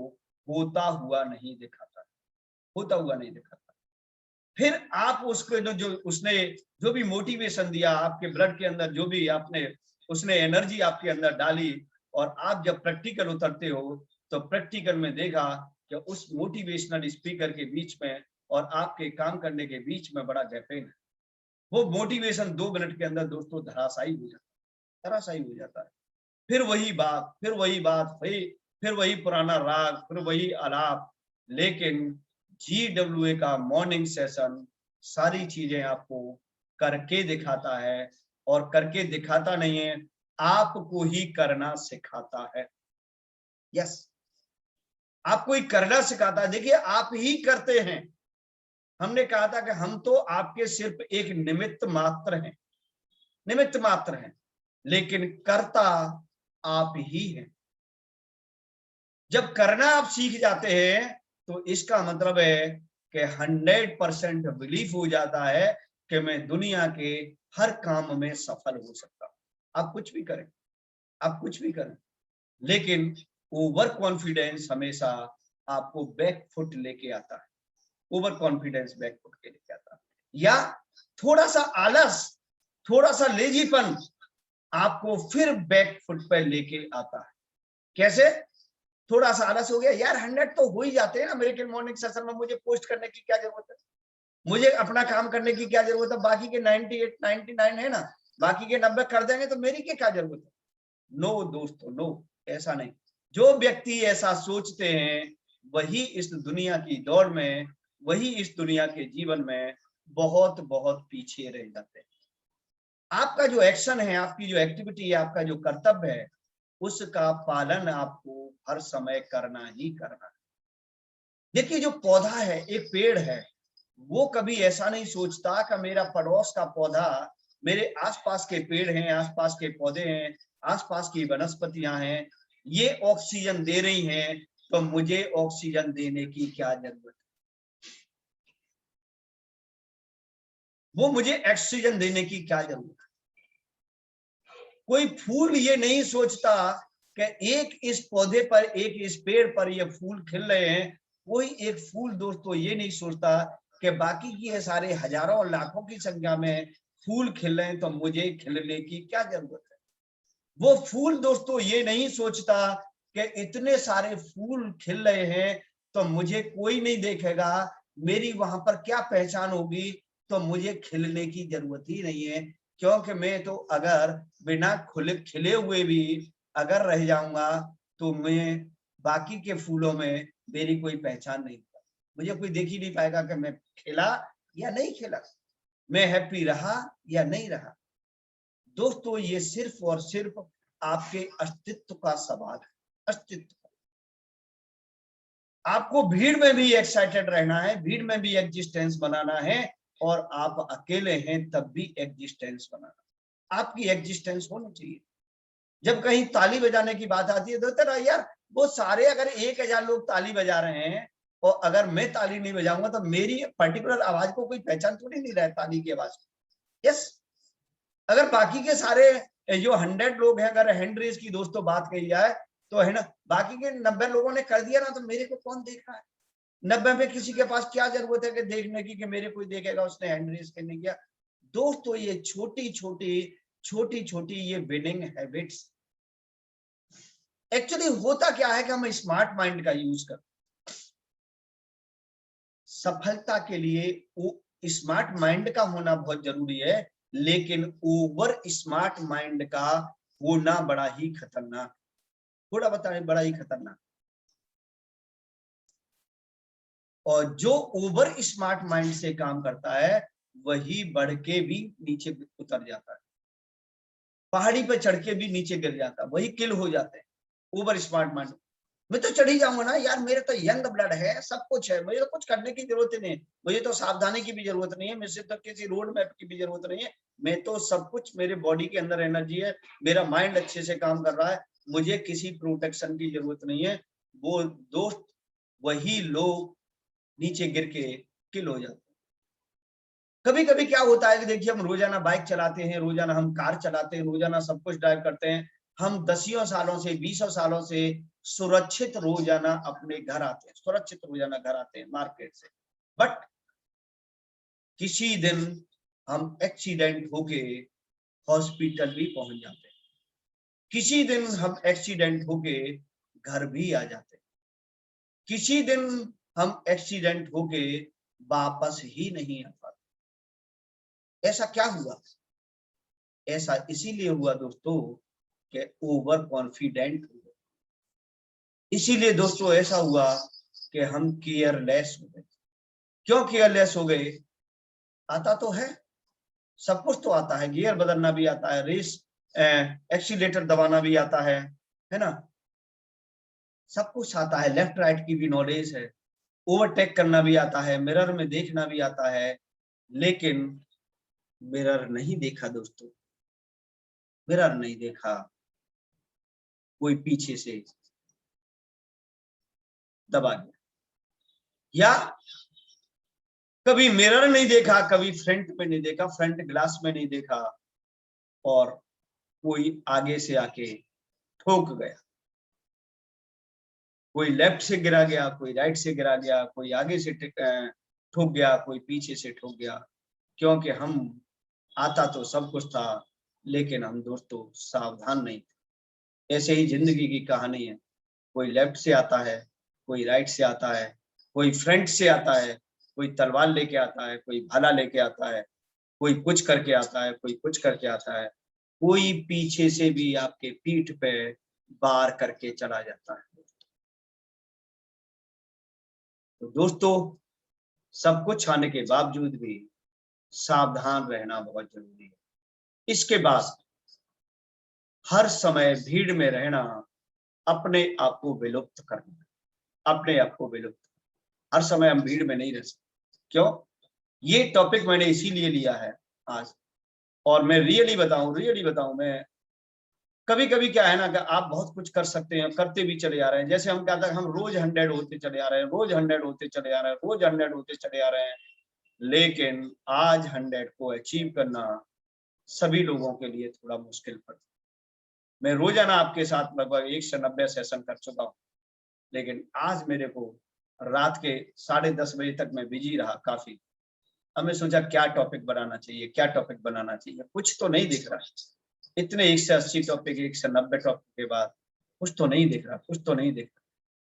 होता हुआ नहीं दिखाता, होता हुआ नहीं दिखाता। फिर आप उसको जो उसने जो भी मोटिवेशन दिया, आपके ब्लड के अंदर जो भी आपने उसने एनर्जी आपके अंदर डाली, और आप जब प्रैक्टिकल उतरते हो तो प्रैक्टिकल में देखा कि उस मोटिवेशनल स्पीकर के बीच में और आपके काम करने के बीच में बड़ा गैपिंग है। वो मोटिवेशन 2 मिनट के अंदर दोस्तों धराशायी हो जाता है, धराशायी हो जाता है। फिर वही बात, फिर वही बात, फिर वही पुराना राग, फिर वही आलाप। लेकिन GWA का मॉर्निंग सेशन सारी चीजें आपको करके दिखाता है, और करके दिखाता नहीं है, आपको ही करना सिखाता है। यस, आपको ही करना सिखाता है। देखिए आप ही करते हैं। हमने कहा था कि हम तो आपके सिर्फ एक निमित्त मात्र हैं, निमित्त मात्र हैं, लेकिन करता आप ही हैं। जब करना आप सीख जाते हैं तो इसका मतलब है कि 100% बिलीफ हो जाता है कि मैं दुनिया के हर काम में सफल हो सकता हूं। आप कुछ भी करें, आप कुछ भी करें, लेकिन ओवर कॉन्फिडेंस हमेशा आपको बैक फुट लेके आता है। ओवर कॉन्फिडेंस बैक फुट के लेके आता है, या थोड़ा सा आलस, थोड़ा सा लेजीपन आपको फिर बैक फुट पर लेके आता है। कैसे? थोड़ा सा आलस हो गया, यार 100 तो हो ही जाते हैं ना मेरे मॉर्निंग सेशन में, मुझे पोस्ट करने की क्या जरूरत है, मुझे अपना काम करने की क्या जरूरत है, बाकी के 98 99 है ना, बाकी के 90 कर देंगे तो मेरी क्या जरूरत है। नो दोस्तों, नो, ऐसा नहीं। जो व्यक्ति ऐसा सोचते हैं वही इस दुनिया की दौड़ में, वही इस दुनिया के जीवन में बहुत बहुत पीछे रह जाते हैं। आपका जो एक्शन है, आपकी जो एक्टिविटी है, आपका जो कर्तव्य है, उसका पालन आपको हर समय करना ही करना है। देखिए जो पौधा है, एक पेड़ है, वो कभी ऐसा नहीं सोचता कि मेरा पड़ोस का पौधा, मेरे आसपास के पेड़ हैं, आसपास के पौधे हैं, आसपास की वनस्पतियां हैं, ये ऑक्सीजन दे रही हैं तो मुझे ऑक्सीजन देने की क्या जरूरत है। वो मुझे ऑक्सीजन देने की क्या जरूरत है। कोई फूल ये नहीं सोचता कि एक इस पौधे पर, एक इस पेड़ पर ये फूल खिल रहे हैं, कोई एक फूल दोस्तों ये नहीं सोचता कि बाकी की सारे हजारों और लाखों की संख्या में फूल खिल रहे हैं तो मुझे खिलने की क्या जरूरत है। वो फूल दोस्तों ये नहीं सोचता कि इतने सारे फूल खिल रहे हैं तो मुझे कोई नहीं देखेगा, मेरी वहां पर क्या पहचान होगी, तो मुझे खिलने की जरूरत ही नहीं है, क्योंकि मैं तो अगर बिना खिले हुए भी अगर रह जाऊंगा तो मैं बाकी के फूलों में मेरी कोई पहचान नहीं होगा, मुझे कोई देख ही नहीं पाएगा कि मैं खिला या नहीं खिला, मैं हैप्पी रहा या नहीं रहा। दोस्तों ये सिर्फ और सिर्फ आपके अस्तित्व का सवाल है, अस्तित्व। आपको भीड़ में भी एक्साइटेड रहना है, भीड़ में भी एग्जिस्टेंस बनाना है, और आप अकेले हैं तब भी एग्जिस्टेंस बनाना, आपकी एग्जिस्टेंस होनी चाहिए। जब कहीं ताली बजाने की बात आती है तो यार वो सारे अगर 1000 लोग ताली बजा रहे हैं और अगर मैं ताली नहीं बजाऊंगा तो मेरी पर्टिकुलर आवाज को कोई पहचान थोड़ी नहीं रहा है ताली की आवाज। यस, अगर बाकी के सारे जो 100 लोग हैं, अगर हैंड रेज की दोस्तों बात कही जाए तो है ना, बाकी के 90 लोगों ने कर दिया ना, तो मेरे को कौन देख रहा है। 90 में किसी के पास क्या जरूरत है कि देखने की कि मेरे कोई देखेगा उसने हैंड रेज करने किया। दोस्तों ये छोटी छोटी ये विनिंग हैबिट्स, एक्चुअली होता क्या है कि हम स्मार्ट माइंड का यूज करते सफलता के लिए वो स्मार्ट माइंड का होना बहुत जरूरी है, लेकिन ओवर स्मार्ट माइंड का होना बड़ा ही खतरनाक, थोड़ा बताएं, बड़ा ही खतरनाक। और जो ओवर स्मार्ट माइंड से काम करता है वही बढ़ के भी नीचे उतर जाता है, पहाड़ी पे चढ़ के भी नीचे गिर जाता है, वही किल हो जाते हैं। ओवर स्मार्ट माइंड, मैं तो चढ़ ही जाऊंगा ना यार, मेरे तो यंग ब्लड है, सब कुछ है, मुझे तो कुछ करने की जरूरत ही नहीं, मुझे तो सावधानी की भी जरूरत नहीं है, मुझे तो किसी रोड मैप की भी जरूरत नहीं है, मैं तो सब कुछ, मेरे बॉडी के अंदर एनर्जी है, मेरा माइंड अच्छे से काम कर रहा है, मुझे किसी प्रोटेक्शन की जरूरत नहीं है। वो दोस्त, वही लोग नीचे गिर के किल हो जाते हैं। कभी कभी क्या होता है कि देखिए, हम रोजाना बाइक चलाते हैं, रोजाना हम कार चलाते हैं, रोजाना सब कुछ ड्राइव करते हैं, हम 10 सालों से 20 सालों से सुरक्षित रोजाना अपने घर आते हैं, सुरक्षित रोजाना घर आते हैं मार्केट से, बट किसी दिन हम एक्सीडेंट होके हॉस्पिटल भी पहुंच जाते हैं, किसी दिन हम एक्सीडेंट होके घर भी आ जाते हैं, किसी दिन हम एक्सीडेंट होके वापस ही नहीं आ पाते। ऐसा क्या हुआ? ऐसा इसीलिए हुआ दोस्तों कि ओवर कॉन्फिडेंट हुए, इसीलिए दोस्तों ऐसा हुआ कि हम केयरलेस हो गए। क्यों केयरलेस हो गए? आता तो है, सब कुछ तो आता है, गियर बदलना भी आता है, रेस एक्सीलेटर दबाना भी आता है ना, सब कुछ आता है, लेफ्ट राइट की भी नॉलेज है, ओवरटेक करना भी आता है, मिरर में देखना भी आता है, लेकिन मिरर नहीं देखा दोस्तों, मिरर नहीं देखा, कोई पीछे से दबा गया, या कभी मिरर नहीं देखा, कभी फ्रंट में नहीं देखा, फ्रंट ग्लास में नहीं देखा, और कोई आगे से आके ठोक गया, कोई लेफ्ट से गिरा गया, कोई राइट से गिरा गया, कोई आगे से ठोक गया, कोई पीछे से ठोक गया, क्योंकि हम, आता तो सब कुछ था, लेकिन हम दोस्तों सावधान नहीं थे। ऐसे ही जिंदगी की कहानी है, कोई लेफ्ट से आता है, कोई राइट से आता है, कोई फ्रंट से आता है, कोई तलवार लेके आता है, कोई भाला लेके आता है, कोई कुछ करके आता है, कोई कुछ करके आता है, कोई पीछे से भी आपके पीठ पे वार करके चला जाता है। तो दोस्तों, सब कुछ आने के बावजूद भी सावधान रहना बहुत जरूरी है। इसके बाद हर समय भीड़ में रहना, अपने आप को विलुप्त करना, अपने आप को विलुप्त, हर समय हम भीड़ में नहीं रह सकते। क्यों? ये टॉपिक मैंने इसीलिए लिया है आज, और मैं रियली बताऊं, मैं कभी कभी क्या है ना कि आप बहुत कुछ कर सकते हैं, करते भी चले आ रहे हैं, जैसे हम क्या था, हम रोज 100 होते चले आ रहे हैं, रोज 100 होते चले आ रहे हैं, रोज 100 होते चले आ रहे हैं, लेकिन आज 100 को अचीव करना सभी लोगों के लिए थोड़ा मुश्किल पड़ता है। मैं रोजाना आपके साथ लगभग 1 से 90 सेशन कर चुका हूँ, लेकिन आज मेरे को रात के 10:30 बजे तक मैं बिजी रहा काफी। अब मैं सोचा क्या टॉपिक बनाना चाहिए, क्या टॉपिक बनाना चाहिए, कुछ तो नहीं दिख रहा, इतने 1 से 80 टॉपिक, 1 से 90 टॉपिक के बाद कुछ तो नहीं दिख रहा, कुछ तो नहीं दिख रहा।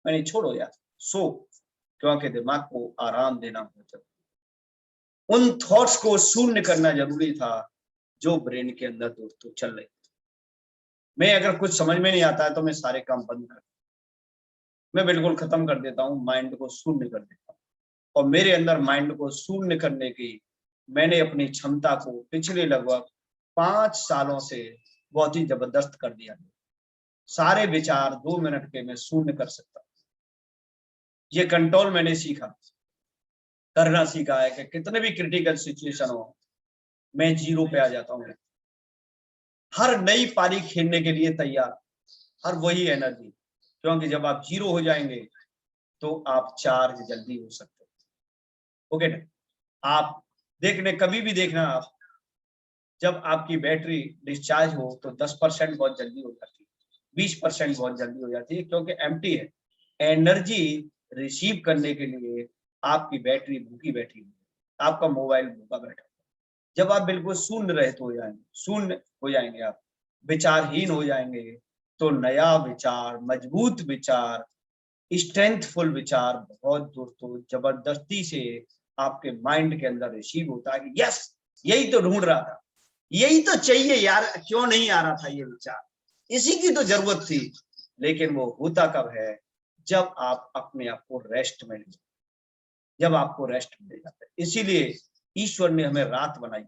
मैंने छोड़ो यार, सो, क्योंकि दिमाग को आराम देना होता है, उन थॉट्स को शून्य करना जरूरी था जो ब्रेन के अंदर दोस्तों चल रहे थे। मैं अगर कुछ समझ में नहीं आता है तो मैं सारे काम बंद कर, मैं बिल्कुल खत्म कर देता हूँ, माइंड को शून्य कर देता हूँ। और मेरे अंदर माइंड को शून्य करने की मैंने अपनी क्षमता को पिछले लगभग 5 सालों से बहुत ही जबरदस्त कर दिया। सारे विचार 2 मिनट के मैं शून्य कर सकता हूँ। ये कंट्रोल मैंने सीखा, करना सीखा है कि कितने भी क्रिटिकल सिचुएशन हो, मैं 0 पे आ जाता हूँ। हर नई पारी खेलने के लिए तैयार, हर वही एनर्जी, क्योंकि जब आप 0 हो जाएंगे तो आप चार्ज जल्दी हो सकते हो। ओके ना? आप देखने, कभी भी देखना, आप जब आपकी बैटरी डिस्चार्ज हो तो 10% बहुत जल्दी हो जाती है, 20% बहुत जल्दी हो जाती है, क्योंकि एम्प्टी है। एनर्जी रिसीव करने के लिए आपकी बैटरी भूखी बैठी है, आपका मोबाइल भूखा बैठा है। जब आप बिल्कुल शून्य रहित हो जाएंगे, शून्य हो जाएंगे, आप विचारहीन हो जाएंगे, तो नया विचार, मजबूत विचार स्ट्रेंथफुल विचार बहुत दोस्तों जबरदस्ती से आपके माइंड के अंदर रिसीव होता है कि यस, यही तो ढूंढ रहा था, यही तो चाहिए यार, क्यों नहीं आ रहा था ये विचार, इसी की तो जरूरत थी। लेकिन वो होता कब है? जब आप अपने आप को रेस्ट में ले, जब आपको रेस्ट मिल जाता है। इसीलिए ईश्वर ने हमें रात बनाई,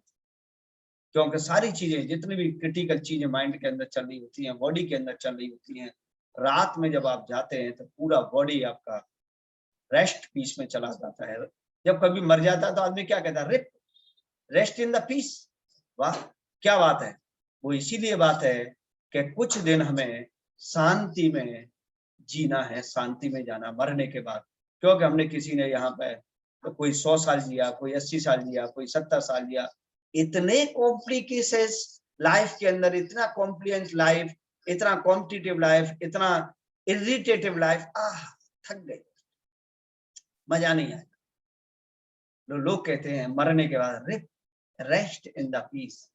क्योंकि सारी चीजें, जितनी भी क्रिटिकल चीजें माइंड के अंदर चल रही होती हैं, बॉडी के अंदर चल रही होती हैं, रात में जब आप जाते हैं तो पूरा बॉडी आपका रेस्ट पीस में चला जाता है। जब कभी मर जाता है तो आदमी क्या कहता है? RIP, rest in the peace. वाह, क्या बात है। वो इसीलिए बात है कि कुछ दिन हमें शांति में जीना है, शांति में जाना मरने के बाद। क्योंकि हमने किसी ने यहाँ पे तो कोई 100 साल जिया, कोई 80 साल जिया, कोई 70 साल जिया। इतने कॉम्प्लिकेशंस लाइफ के अंदर, इतना कॉम्प्लिकेंस लाइफ, इतना कॉम्पिटिटिव लाइफ, इतना इरिटेटिव लाइफ, थक गए, मजा नहीं आया। लोग कहते हैं मरने के बाद रेस्ट इन द पीस।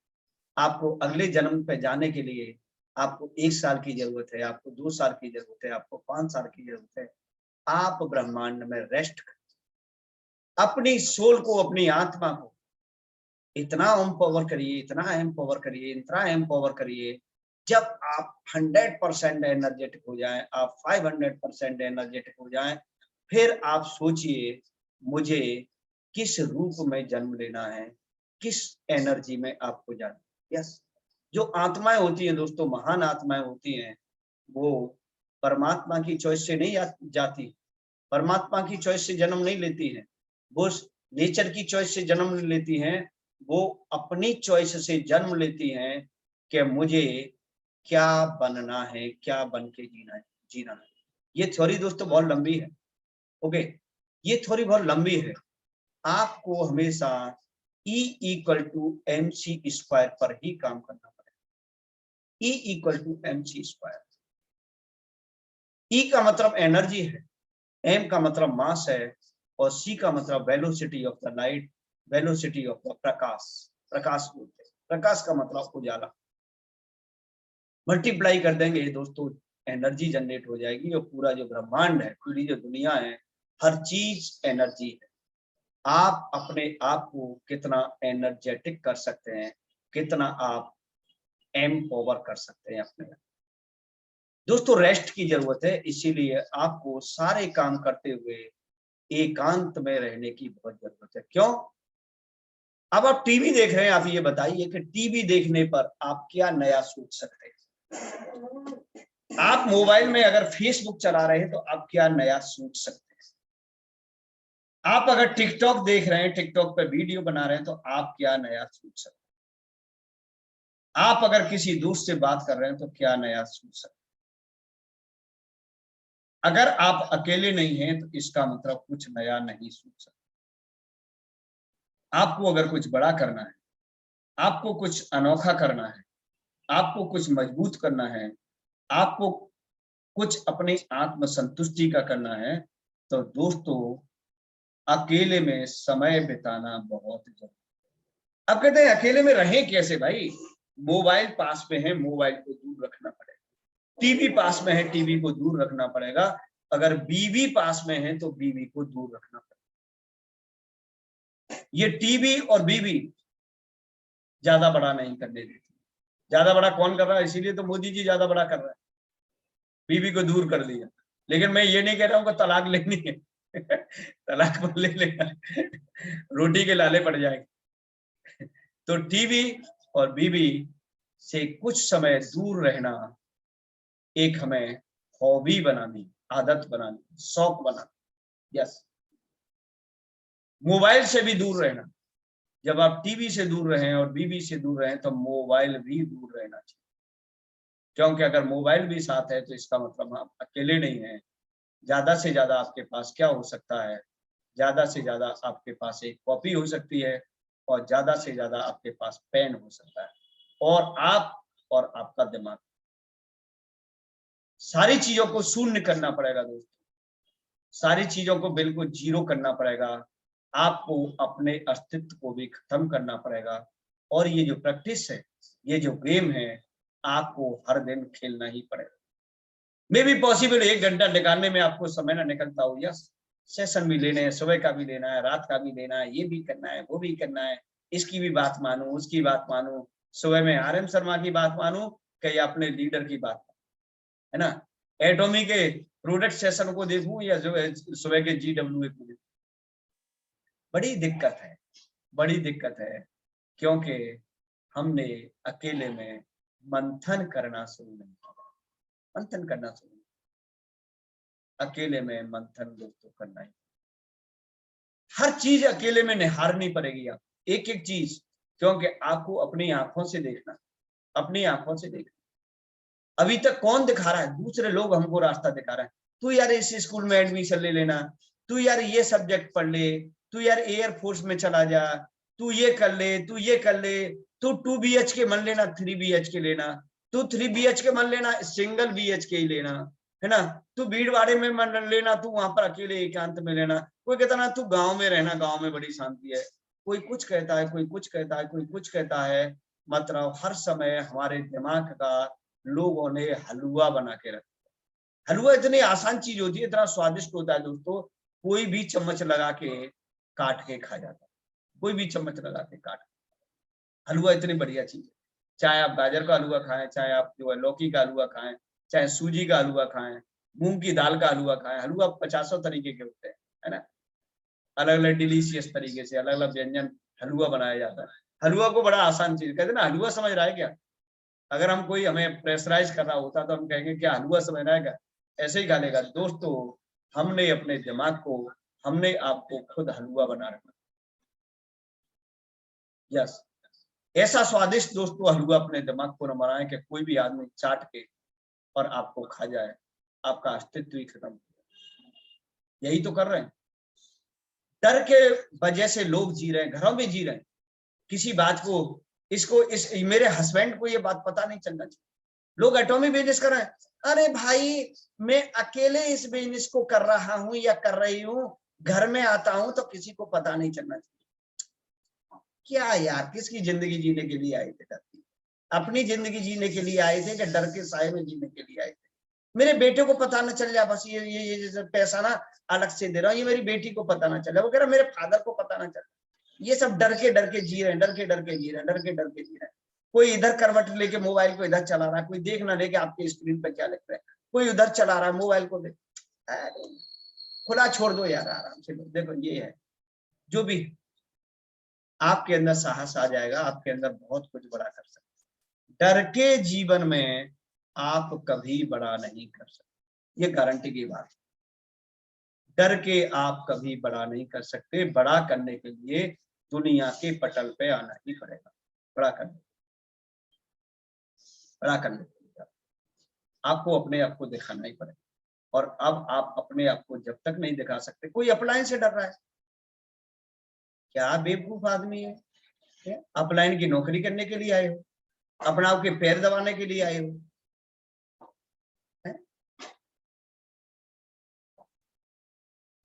आपको अगले जन्म पे जाने के लिए आपको 1 साल की जरूरत है, आपको 2 साल की जरूरत है, आपको 5 साल की जरूरत है। आप ब्रह्मांड में रेस्ट करें, अपनी सोल को, अपनी आत्मा को इतना एम्पावर करिए, इतना एम्पावर करिए, इतना एम्पावर करिए। जब आप 100% एनर्जेटिक हो जाएं, आप 500% एनर्जेटिक हो जाएं, फिर आप सोचिए मुझे किस रूप में जन्म लेना है, किस एनर्जी में आपको जाना। यस, जो आत्माएं होती हैं दोस्तों, महान आत्माएं होती हैं, वो परमात्मा की चॉइस से नहीं जाती, परमात्मा की चॉइस से जन्म नहीं लेती हैं, वो नेचर की चॉइस से जन्म लेती हैं, वो अपनी चॉइस से जन्म लेती हैं कि मुझे क्या बनना है, क्या बन के जीना है। ये थ्योरी दोस्तों बहुत लंबी है। ओके, ये थ्योरी बहुत लंबी है। आपको हमेशा E=mc² पर ही काम करना पड़ेगा। E=mc²। E का मतलब एनर्जी है, M का मतलब मास है, और C का मतलब velocity of the light, velocity of the प्रकाश। प्रकाश बोलते हैं, प्रकाश का मतलब उजाला। मल्टीप्लाई कर देंगे दोस्तों, एनर्जी जनरेट हो जाएगी, और पूरा जो ब्रह्मांड है, पूरी जो दुनिया है, हर चीज एनर्जी है। आप अपने आप को कितना एनर्जेटिक कर सकते हैं, कितना आप एम्पावर कर सकते हैं अपने। दोस्तों रेस्ट की जरूरत है, इसीलिए आपको सारे काम करते हुए एकांत में रहने की बहुत जरूरत है। क्यों? अब आप टीवी देख रहे हैं, आप ये बताइए कि टीवी देखने पर आप क्या नया सोच सकते हैं? आप मोबाइल में अगर फेसबुक चला रहे हैं तो आप क्या नया सोच सकते हैं? आप अगर टिकटॉक देख रहे हैं, टिकटॉक पे वीडियो बना रहे हैं, तो आप क्या नया सोच सकते हैं? आप अगर किसी दोस्त से बात कर रहे हैं तो क्या नया सोच सकते हैं? अगर आप अकेले नहीं हैं तो इसका मतलब कुछ नया नहीं सोच सकते। आपको अगर कुछ बड़ा करना है, आपको कुछ अनोखा करना है, आपको कुछ मजबूत करना है, आपको कुछ अपनी आत्म संतुष्टि का करना है, तो दोस्तों अकेले में समय बिताना बहुत जरूरी है। अब कहते हैं अकेले में रहें कैसे भाई? मोबाइल पास में है, मोबाइल को दूर रखना पड़ेगा। टीवी पास में है, टीवी को दूर रखना पड़ेगा। अगर बीवी पास में है तो बीवी को दूर रखना पड़ेगा। ये टीवी और बीवी ज्यादा बड़ा नहीं करने देती। ज्यादा बड़ा कौन कर रहा है? इसीलिए तो मोदी जी ज्यादा बड़ा कर रहा है, बीवी को दूर कर दिया। लेकिन मैं ये नहीं कह रहा हूँ कि तलाक लेनी है तलाक मत ले लेना, रोटी के लाले पड़ जाएंगे। तो टीवी और बीवी से कुछ समय दूर रहना एक हमें हॉबी बनानी, आदत बनानी, शौक बनाना। यस, मोबाइल से भी दूर रहना। जब आप टीवी से दूर रहें और बीवी से दूर रहें तो मोबाइल भी दूर रहना चाहिए। क्योंकि अगर मोबाइल भी साथ है तो इसका मतलब आप अकेले नहीं हैं। ज्यादा से ज्यादा आपके पास क्या हो सकता है? ज्यादा से ज्यादा आपके पास एक कॉपी हो सकती है, और ज्यादा से ज्यादा आपके पास पेन हो सकता है, और आप और आपका दिमाग। सारी चीजों को शून्य करना पड़ेगा दोस्तों, सारी चीजों को बिल्कुल जीरो करना पड़ेगा। आपको अपने अस्तित्व को भी खत्म करना पड़ेगा। और ये जो प्रैक्टिस है, ये जो गेम है, आपको हर दिन खेलना ही पड़ेगा। मे भी पॉसिबल 1 घंटा निकालने में आपको समय ना निकलता हो। यस, सेशन भी लेने हैं, सुबह का भी लेना है, रात का भी लेना है, ये भी करना है, वो भी करना है, इसकी भी बात मानू, उसकी बात मानू, सुबह में RM शर्मा की बात मानू कि अपने लीडर की बात, है ना, एटॉमी के प्रोडक्ट सेशन को देखूं या जो सुबह के GWA को देखूं। बड़ी दिक्कत है, बड़ी दिक्कत है, क्योंकि हमने अकेले में मंथन करना शुरू नहीं किया। मंथन करना शुरू, अकेले में मंथन दोस्तों करना ही, हर चीज अकेले में निहारनी पड़ेगी आप, एक एक चीज, क्योंकि आपको अपनी आंखों से देखना, अपनी आंखों से देखना। अभी तक कौन दिखा रहा है? दूसरे लोग हमको रास्ता दिखा रहे हैं। तू यार इस स्कूल में एडमिशन ले लेना, तू यार ये सब्जेक्ट पढ़ ले, तू यार एयरफोर्स में चला जा, तू ये कर ले, तू ये कर ले, तू 2 BHK मन लेना, 3 BHK लेना, तू 3 BHK मन लेना, सिंगल BHK ही लेना, है ना, तू भीड़ भाड़े में मन लेना, तू वहां पर अकेले एकांत में लेना। कोई कहता ना तू गांव में रहना, गांव में बड़ी शांति है, कोई कुछ कहता है, कोई कुछ कहता है, कोई कुछ कहता है। मतलब हर समय हमारे दिमाग का लोगों ने हलवा बना के रखा। हलवा इतनी आसान चीज होती है, इतना स्वादिष्ट होता है दोस्तों, कोई भी चम्मच लगा के काट के खा जाता है, कोई भी चम्मच लगा के काट। हलवा इतनी बढ़िया चीज है, चाहे आप गाजर का हलवा खाएं, चाहे आप जो है लौकी का हलवा खाएं, चाहे सूजी का हलवा खाएं, मूंग की दाल का हलवा खाएं, हलवा 50 तरीके के होते हैं, है ना, अलग अलग डिलीशियस तरीके से अलग अलग व्यंजन हलवा बनाया जाता है। हलवा को बड़ा आसान चीज कहते हैं ना, हलवा समझ रहा है क्या? अगर हम कोई हमें प्रेशराइज कर रहा होता तो हम कहेंगे क्या हलवा समझ रहा है क्या? ऐसे ही खा लेगा। दोस्तों हमने अपने दिमाग को, हमने आपको खुद हलवा बना रखा। यस, ऐसा स्वादिष्ट दोस्तों हलवा अपने दिमाग को न बनाए कि कोई भी आदमी चाट के और आपको खा जाए, आपका अस्तित्व ही खत्म हो जाए। यही तो कर रहे हैं, डर के वजह से लोग जी रहे हैं, घरों में जी रहे हैं, किसी बात को, इसको इस मेरे हस्बैंड को ये बात पता नहीं चलना चाहिए। लोग एटॉमिक बिजनेस कर रहे हैं, अरे भाई मैं अकेले इस बिजनेस को कर रहा हूं या कर रही हूं, घर में आता हूं तो किसी को पता नहीं चलना चाहिए। क्या यार, किसकी जिंदगी जीने के लिए आए थे? अपनी जिंदगी जीने के लिए आए थे कि डर के साए में जीने के लिए आए थे? मेरे बेटे को पता ना चल जाए बस, ये पैसा ना अलग से दे रहा हूँ, ये मेरी बेटी को पता ना चले, वो कह रहा मेरे फादर को पता ना चले। ये सब डर के जी रहे हैं, डर के जी रहे हैं, डर के जी रहे हैं। कोई इधर करवट लेके मोबाइल को इधर चला रहा है, कोई देख ना लेके आपके स्क्रीन पे क्या लिख रहा है, कोई उधर चला रहा है मोबाइल को देख। खुला छोड़ दो यार, आराम से। देखो ये है, जो भी आपके अंदर साहस आ जाएगा, आपके अंदर बहुत कुछ बड़ा कर सकते। डर के जीवन में आप कभी बड़ा नहीं कर सकते, ये गारंटी की बात। डर के आप कभी बड़ा नहीं कर सकते। बड़ा करने के लिए दुनिया के पटल पे आना ही पड़ेगा। बड़ा करने के लिए आपको अपने आप को दिखाना ही पड़ेगा। और अब आप अपने आप को जब तक नहीं दिखा सकते, कोई अपलाइन से डर रहा है, क्या बेवकूफ आदमी है? अपलाइन की नौकरी करने के लिए आए हो, अपना आपके पैर दबाने के लिए आए हो?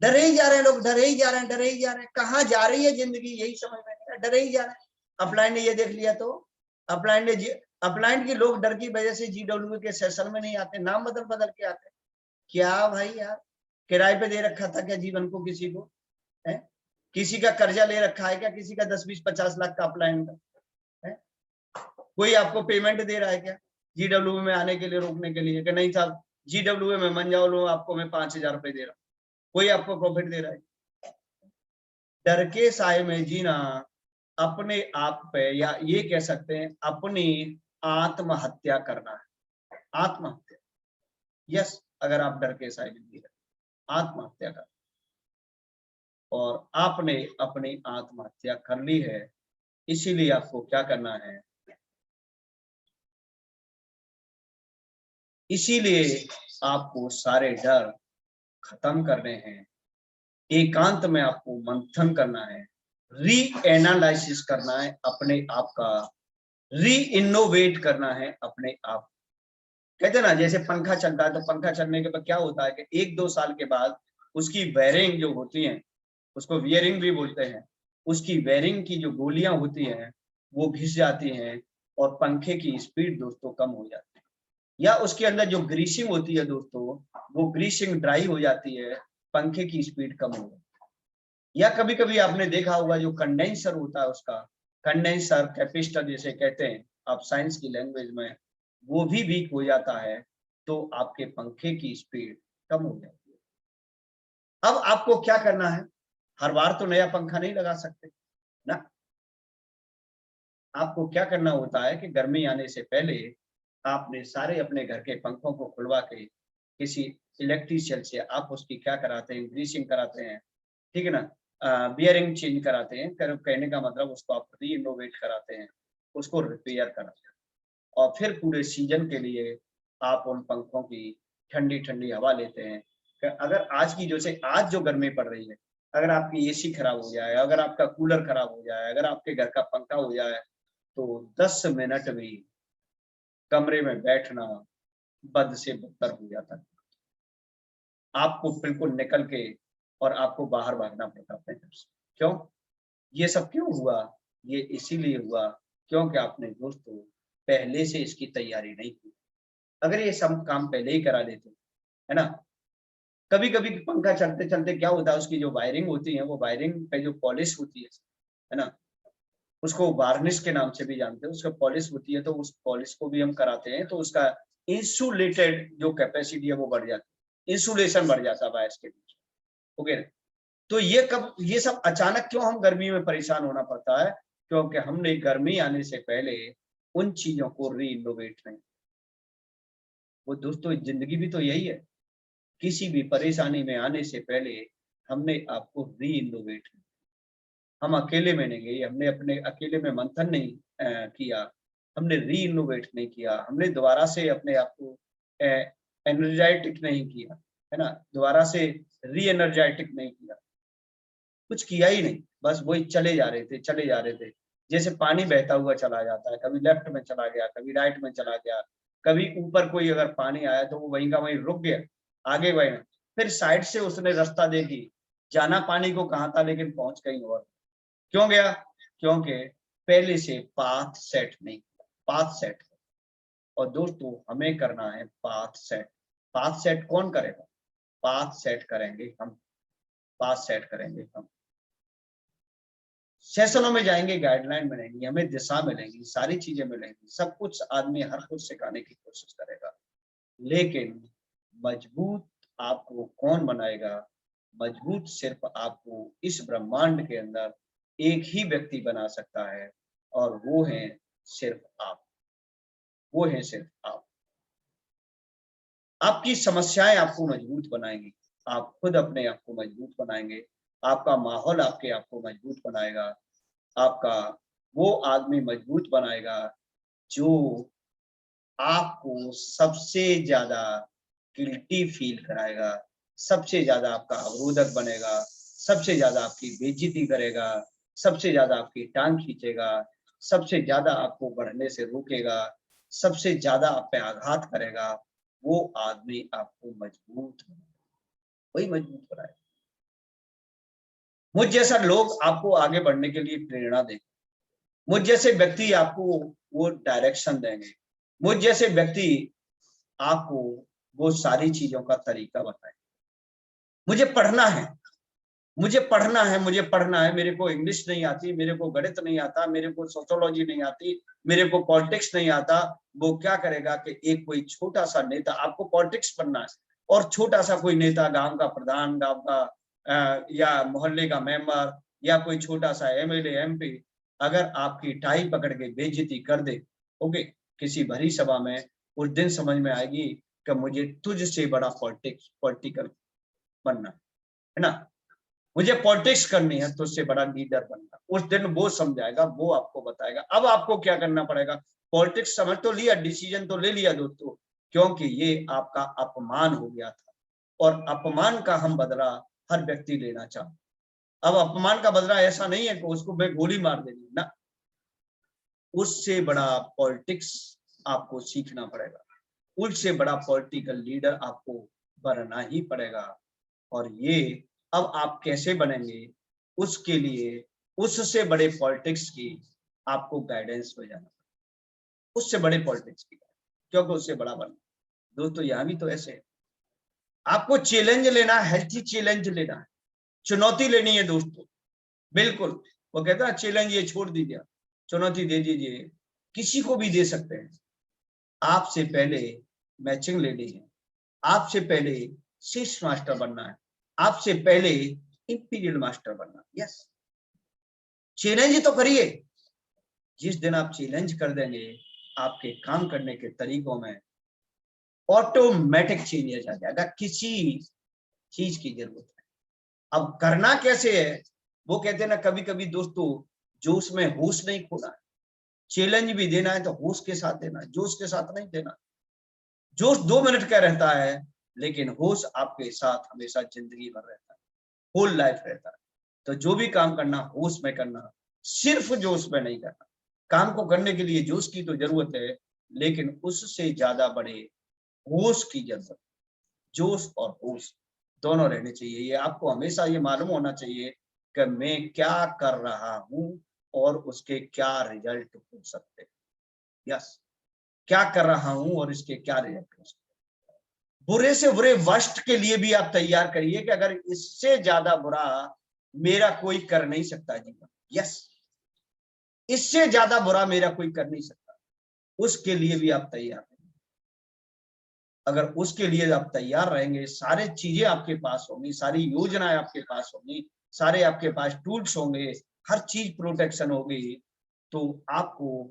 डरे ही जा रहे हैं लोग, डरे ही जा रहे हैं, डरे ही जा रहे हैं। कहाँ जा रही है जिंदगी, यही समझ में नहीं, डरे ही जा रहे हैं। अपलाइन ने ये देख लिया तो अपलाइन के लोग डर की वजह से GWA के सेशन में नहीं आते, नाम बदल बदल के आते। क्या भाई यार, किराए पे दे रखा था क्या जीवन को किसी को? है किसी का कर्जा ले रखा है क्या? किसी का 10, 20, 50 लाख का अपलाइन का है? कोई आपको पेमेंट दे रहा है क्या GWA में आने के लिए, रोकने के लिए कि नहीं साहब GWA में मन जाओ, लो आपको मैं 5,000 रुपए दे रहा हूँ? कोई आपको प्रॉफिट दे रहा है? डर के साए में जीना अपने आप पे, या ये कह सकते हैं अपनी आत्महत्या करना है। आत्महत्या, यस, अगर आप डर के साए में जी रहे, आत्महत्या कर, और आपने अपनी आत्महत्या कर ली है। इसीलिए आपको क्या करना है, इसीलिए आपको सारे डर खत्म करने हैं। एकांत में आपको मंथन करना है, री एनालिसिस करना है अपने आप का, री इनोवेट करना है अपने आप। कहते हैं ना, जैसे पंखा चलता है तो पंखा चलने के बाद क्या होता है कि 1-2 साल के बाद उसकी वायरिंग जो होती है, उसको वियरिंग भी बोलते हैं, उसकी वायरिंग की जो गोलियां होती हैं वो घिस जाती हैं और पंखे की स्पीड दोस्तों कम हो जाती है। या उसके अंदर जो ग्रीसिंग होती है दोस्तों, वो ग्रीसिंग ड्राई हो जाती है, पंखे की स्पीड कम हो जाती है। या कभी कभी आपने देखा होगा जो कंडेंसर होता है, उसका कंडेंसर कैपेसिटर जिसे कहते हैं आप साइंस की लैंग्वेज में, वो भी वीक हो जाता है, तो आपके पंखे की स्पीड कम हो जाती है। अब आपको क्या करना है, हर बार तो नया पंखा नहीं लगा सकते ना। आपको क्या करना होता है कि गर्मी आने से पहले आपने सारे अपने घर के पंखों को खुलवा के किसी इलेक्ट्रीशियन से आप उसकी क्या कराते हैं, ग्रीसिंग कराते हैं, ठीक है ना, बियरिंग चेंज कराते हैं, कहने का मतलब उसको आप रीइनोवेट कराते हैं, उसको रिपेयर कराते हैं, और फिर पूरे सीजन के लिए आप उन पंखों की ठंडी ठंडी हवा लेते हैं। अगर आज की जैसे आज जो गर्मी पड़ रही है, अगर आपकी एसी खराब हो जाए, अगर आपका कूलर खराब हो जाए, अगर आपके घर का पंखा हो जाए, तो 10 मिनट भी कमरे में बैठना बद से बदतर हो जाता है। आपको बिल्कुल निकल के और आपको बाहर भागना पड़ता अपने घर से। क्यों? ये सब क्यों हुआ? ये इसीलिए हुआ क्योंकि आपने दोस्तों पहले से इसकी तैयारी नहीं की। अगर ये सब काम पहले ही करा लेते, है ना, कभी-कभी पंखा चलते-चलते क्या होता है, उसकी जो वायरिंग होती है, वो वायरिंग पे जो पॉलिश होती है ना, उसको वार्निश के नाम से भी जानते हैं, उसका पॉलिश होती है, तो उस पॉलिश को भी हम कराते हैं, तो उसका इंसुलेटेड जो कैपेसिटी है वो बढ़ जाती है, इंसुलेशन बढ़ जाता है वायर्स के बीच, ओके। तो ये सब अचानक क्यों हम गर्मी में परेशान होना पड़ता है? क्योंकि हमने गर्मी आने से पहले उन चीजों को रीइनोवेट नहीं। वो दोस्तों जिंदगी भी तो यही है, किसी भी परेशानी में आने से पहले हमने आपको रीइनोवेट, हम अकेले में नहीं गए, हमने अपने अकेले में मंथन नहीं किया, हमने रीइनोवेट नहीं किया, हमने दोबारा से अपने आप को एनर्जेटिक नहीं किया, है ना, दोबारा से री एनर्जेटिक नहीं किया, कुछ किया ही नहीं, बस वही चले जा रहे थे, चले जा रहे थे। जैसे पानी बहता हुआ चला जाता है, कभी लेफ्ट में चला गया, कभी राइट में चला गया, कभी ऊपर कोई अगर पानी आया तो वो वहीं का वहीं रुक गया, आगे बढ़ा, फिर साइड से उसने रास्ता देखी, जाना पानी को कहाँ था लेकिन पहुंच कहीं और। क्यों गया? क्योंकि पहले से पाथ सेट नहीं, पाथ सेट। और दोस्तों हमें करना है पाथ सेट। पाथ सेट कौन करेगा? पाथ सेट करेंगे हम, पाथ सेट करेंगे हम। सेशनों में जाएंगे, गाइडलाइन मिलेंगी, हमें दिशा मिलेंगी, सारी चीजें मिलेंगी, सब कुछ आदमी हर कुछ सिखाने की कोशिश करेगा, लेकिन मजबूत आपको कौन बनाएगा? मजबूत सिर्फ आपको इस ब्रह्मांड के अंदर एक ही व्यक्ति बना सकता है, और वो है सिर्फ आप, वो है सिर्फ आप। आपकी समस्याएं आपको मजबूत बनाएंगी, आप खुद अपने आप को मजबूत बनाएंगे, आपका माहौल आपके आप को मजबूत बनाएगा, आपका वो आदमी मजबूत बनाएगा जो आपको सबसे ज्यादा गिल्टी फील कराएगा, सबसे ज्यादा आपका अवरोधक बनेगा, सबसे ज्यादा आपकी बेइज्जती करेगा, सबसे ज्यादा आपकी टांग खींचेगा, सबसे ज्यादा आपको बढ़ने से रोकेगा, सबसे ज्यादा आप पे आघात करेगा, वो आदमी आपको मजबूत वही मजबूत बनाएगा। मुझ जैसा लोग आपको आगे बढ़ने के लिए प्रेरणा देंगे, मुझ जैसे व्यक्ति आपको वो डायरेक्शन देंगे, मुझ जैसे व्यक्ति आपको वो सारी चीजों का तरीका बताएंगे। मुझे पढ़ना है, मुझे पढ़ना है, मुझे पढ़ना है, मेरे को इंग्लिश नहीं आती, मेरे को गणित नहीं आता, मेरे को सोशियोलॉजी नहीं आती, मेरे को पॉलिटिक्स नहीं आता। वो क्या करेगा कि एक कोई छोटा सा नेता, आपको पॉलिटिक्स पढ़ना है, और छोटा सा कोई नेता, गांव का प्रधान, गांव का या मोहल्ले का मेंबर, या कोई छोटा सा एमएलए एमपी, अगर आपकी टाई पकड़ के बेइज्जती कर दे, ओके, किसी भरी सभा में, उस दिन समझ में आएगी कि मुझे तुझसे बड़ा पॉलिटिकल बनना है ना, मुझे पॉलिटिक्स करनी है, तो उससे बड़ा लीडर बनना। उस दिन वो समझाएगा, वो आपको बताएगा। अब आपको क्या करना पड़ेगा? पॉलिटिक्स समझ तो लिया, डिसीजन तो ले लिया दोस्तों, क्योंकि ये आपका अपमान हो गया था, और अपमान का हम बदला हर व्यक्ति लेना चाहता। अब अपमान का बदला ऐसा नहीं है कि उसको मैं गोली मार देनी ना, उससे बड़ा पॉलिटिक्स आपको सीखना पड़ेगा, उससे बड़ा पॉलिटिकल लीडर आपको बनना ही पड़ेगा। और ये अब आप कैसे बनेंगे, उसके लिए उससे बड़े पॉलिटिक्स की आपको गाइडेंस हो जाना, उससे बड़े पॉलिटिक्स की, क्योंकि उससे बड़ा बनना। दोस्तों यहाँ भी तो ऐसे है, आपको चैलेंज लेना है, हेल्थी चैलेंज लेना है, चुनौती लेनी है दोस्तों। बिल्कुल, वो कहता है चैलेंज ये छोड़ दीजिए, चुनौती दे दीजिए, किसी को भी दे सकते हैं। आपसे पहले मैचिंग लेनी है, आपसे पहले शिष्ट मास्टर बनना है, आपसे पहले इंपीरियल मास्टर बनना है। यस, चैलेंज तो करिए। जिस दिन आप चैलेंज कर देंगे, आपके काम करने के तरीकों में ऑटोमेटिक चेंजेस आ जाएगा, किसी चीज की जरूरत है। अब करना कैसे है, वो कहते हैं ना, कभी कभी दोस्तों जोश में होश नहीं खोना है। चैलेंज भी देना है तो होश के साथ देना है, जोश के साथ नहीं देना। जोश 2 मिनट का रहता है, लेकिन होश आपके साथ हमेशा जिंदगी भर रहता है, होल लाइफ रहता है। तो जो भी काम करना होश में करना, सिर्फ जोश में नहीं करना। काम को करने के लिए जोश की तो जरूरत है, लेकिन उससे ज्यादा बड़े होश की जरूरत। जोश और होश दोनों रहने चाहिए। ये आपको हमेशा ये मालूम होना चाहिए कि मैं क्या कर रहा हूं और उसके क्या रिजल्ट हो सकते हैं। यस, क्या कर रहा हूं और इसके क्या रिजल्ट हो सकते हैं। बुरे से बुरे वर्स्ट के लिए भी आप तैयार करिए कि अगर इससे ज्यादा बुरा मेरा कोई कर नहीं सकता जीवन। यस, इससे ज्यादा बुरा मेरा कोई कर नहीं सकता, उसके लिए भी आप तैयार रहेंगे। अगर उसके लिए आप तैयार रहेंगे, सारे चीजें आपके पास होंगी, सारी योजनाएं आपके पास होंगी, सारे आपके पास टूल्स होंगे, हर चीज प्रोटेक्शन होगी, तो आपको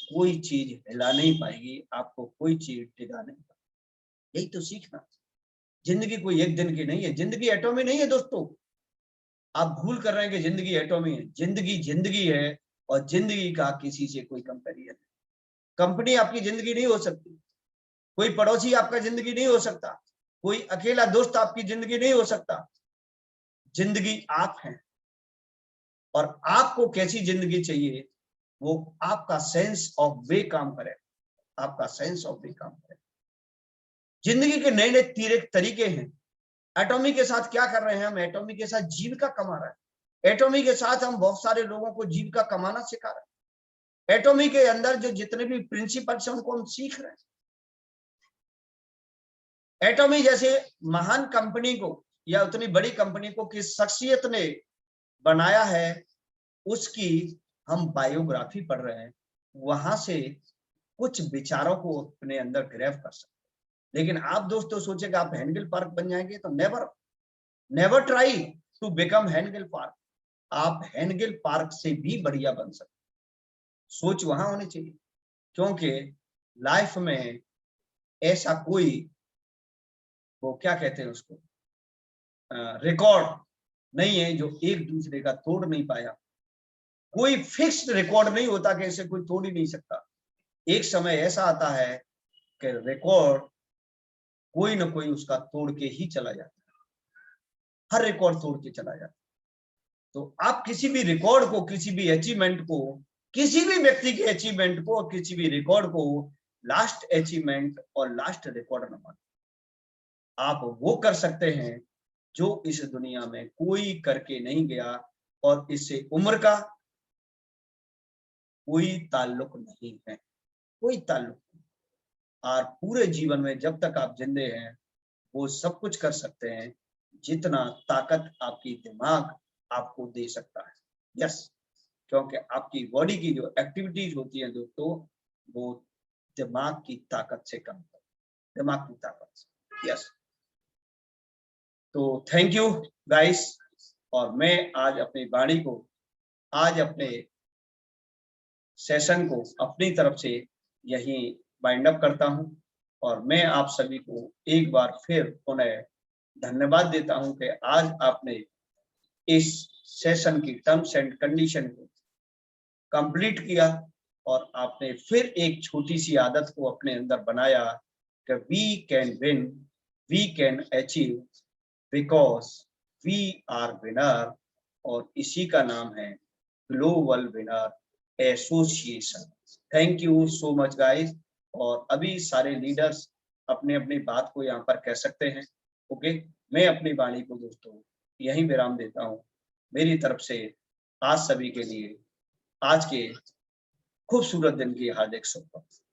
कोई चीज हिला नहीं पाएगी, आपको कोई चीज टिका नहीं पाएगी। यही तो सीखना। जिंदगी कोई एक दिन की नहीं है, जिंदगी एटॉमी नहीं है दोस्तों। आप भूल कर रहे हैं कि जिंदगी एटॉमी है। जिंदगी जिंदगी है, और जिंदगी का किसी से कोई कंपैरिजन नहीं। कंपनी आपकी जिंदगी नहीं हो सकती, कोई पड़ोसी आपका जिंदगी नहीं हो सकता, कोई अकेला दोस्त आपकी जिंदगी नहीं हो सकता। जिंदगी आप हैं, और आपको कैसी जिंदगी चाहिए, वो आपका सेंस ऑफ वे काम करे, आपका सेंस ऑफ वे काम करे। जिंदगी के नए नए तरीके हैं। एटॉमी के साथ क्या कर रहे हैं हम, एटॉमी के साथ जीविका कमा रहे हैं। एटॉमी के साथ हम बहुत सारे लोगों को जीविका कमाना सिखा रहे हैं। एटॉमी के अंदर जो जितने भी प्रिंसिपल्स हैं उनको हम सीख रहे हैं। एटॉमी जैसे महान कंपनी को, या उतनी बड़ी कंपनी को किस शख्सियत ने बनाया है, उसकी हम बायोग्राफी पढ़ रहे हैं। वहां से कुछ विचारों को अपने अंदर ग्रैब कर सकते हैं। लेकिन आप दोस्तों सोचेगा आप हेनगिल पार्क बन जाएंगे, तो never never try to become hengil park. आप हेनगिल पार्क से भी बढ़िया बन सकते। सोच वहां होनी चाहिए, क्योंकि लाइफ में ऐसा कोई, वो क्या कहते हैं उसको, रिकॉर्ड नहीं है जो एक दूसरे का तोड़ नहीं पाया। कोई फिक्स्ड रिकॉर्ड नहीं होता कि इसे कोई तोड़ ही नहीं सकता। एक समय ऐसा आता है कि रिकॉर्ड कोई ना कोई उसका तोड़ के ही चला जाता है, हर रिकॉर्ड तोड़ के चला जाता है। तो आप किसी भी रिकॉर्ड को, किसी भी अचीवमेंट को, किसी भी व्यक्ति के अचीवमेंट को और किसी भी रिकॉर्ड को लास्ट अचीवमेंट और लास्ट रिकॉर्ड न माने। आप वो कर सकते हैं जो इस दुनिया में कोई करके नहीं गया, और इससे उम्र का कोई ताल्लुक नहीं है, कोई ताल्लुक नहीं। और पूरे जीवन में जब तक आप जिंदे हैं, वो सब कुछ कर सकते हैं जितना ताकत आपकी दिमाग आपको दे सकता है। यस, क्योंकि आपकी बॉडी की जो एक्टिविटीज होती है दोस्तों, वो दिमाग की ताकत से कम है, दिमाग की ताकत से। यस, तो थैंक यू गाइस। और मैं आज अपनी वाणी को, आज अपने सेशन को अपनी तरफ से यही वाइंड अप करता हूं। और मैं आप सभी को एक बार फिर पुनः धन्यवाद देता हूं कि आज आपने इस सेशन की टर्म्स एंड कंडीशन को कंप्लीट किया, और आपने फिर एक छोटी सी आदत को अपने अंदर बनाया कि we can win, we can achieve, because we are winner. और इसी का नाम है global winner association. Thank you so much guys. और अभी सारे लीडर्स अपने अपनी बात को यहाँ पर कह सकते हैं। ओके, मैं अपनी वाणी को दोस्तों यहीं विराम देता हूँ। मेरी तरफ से आज सभी के लिए आज के खूबसूरत दिन की हार्दिक शुभकामनाएं।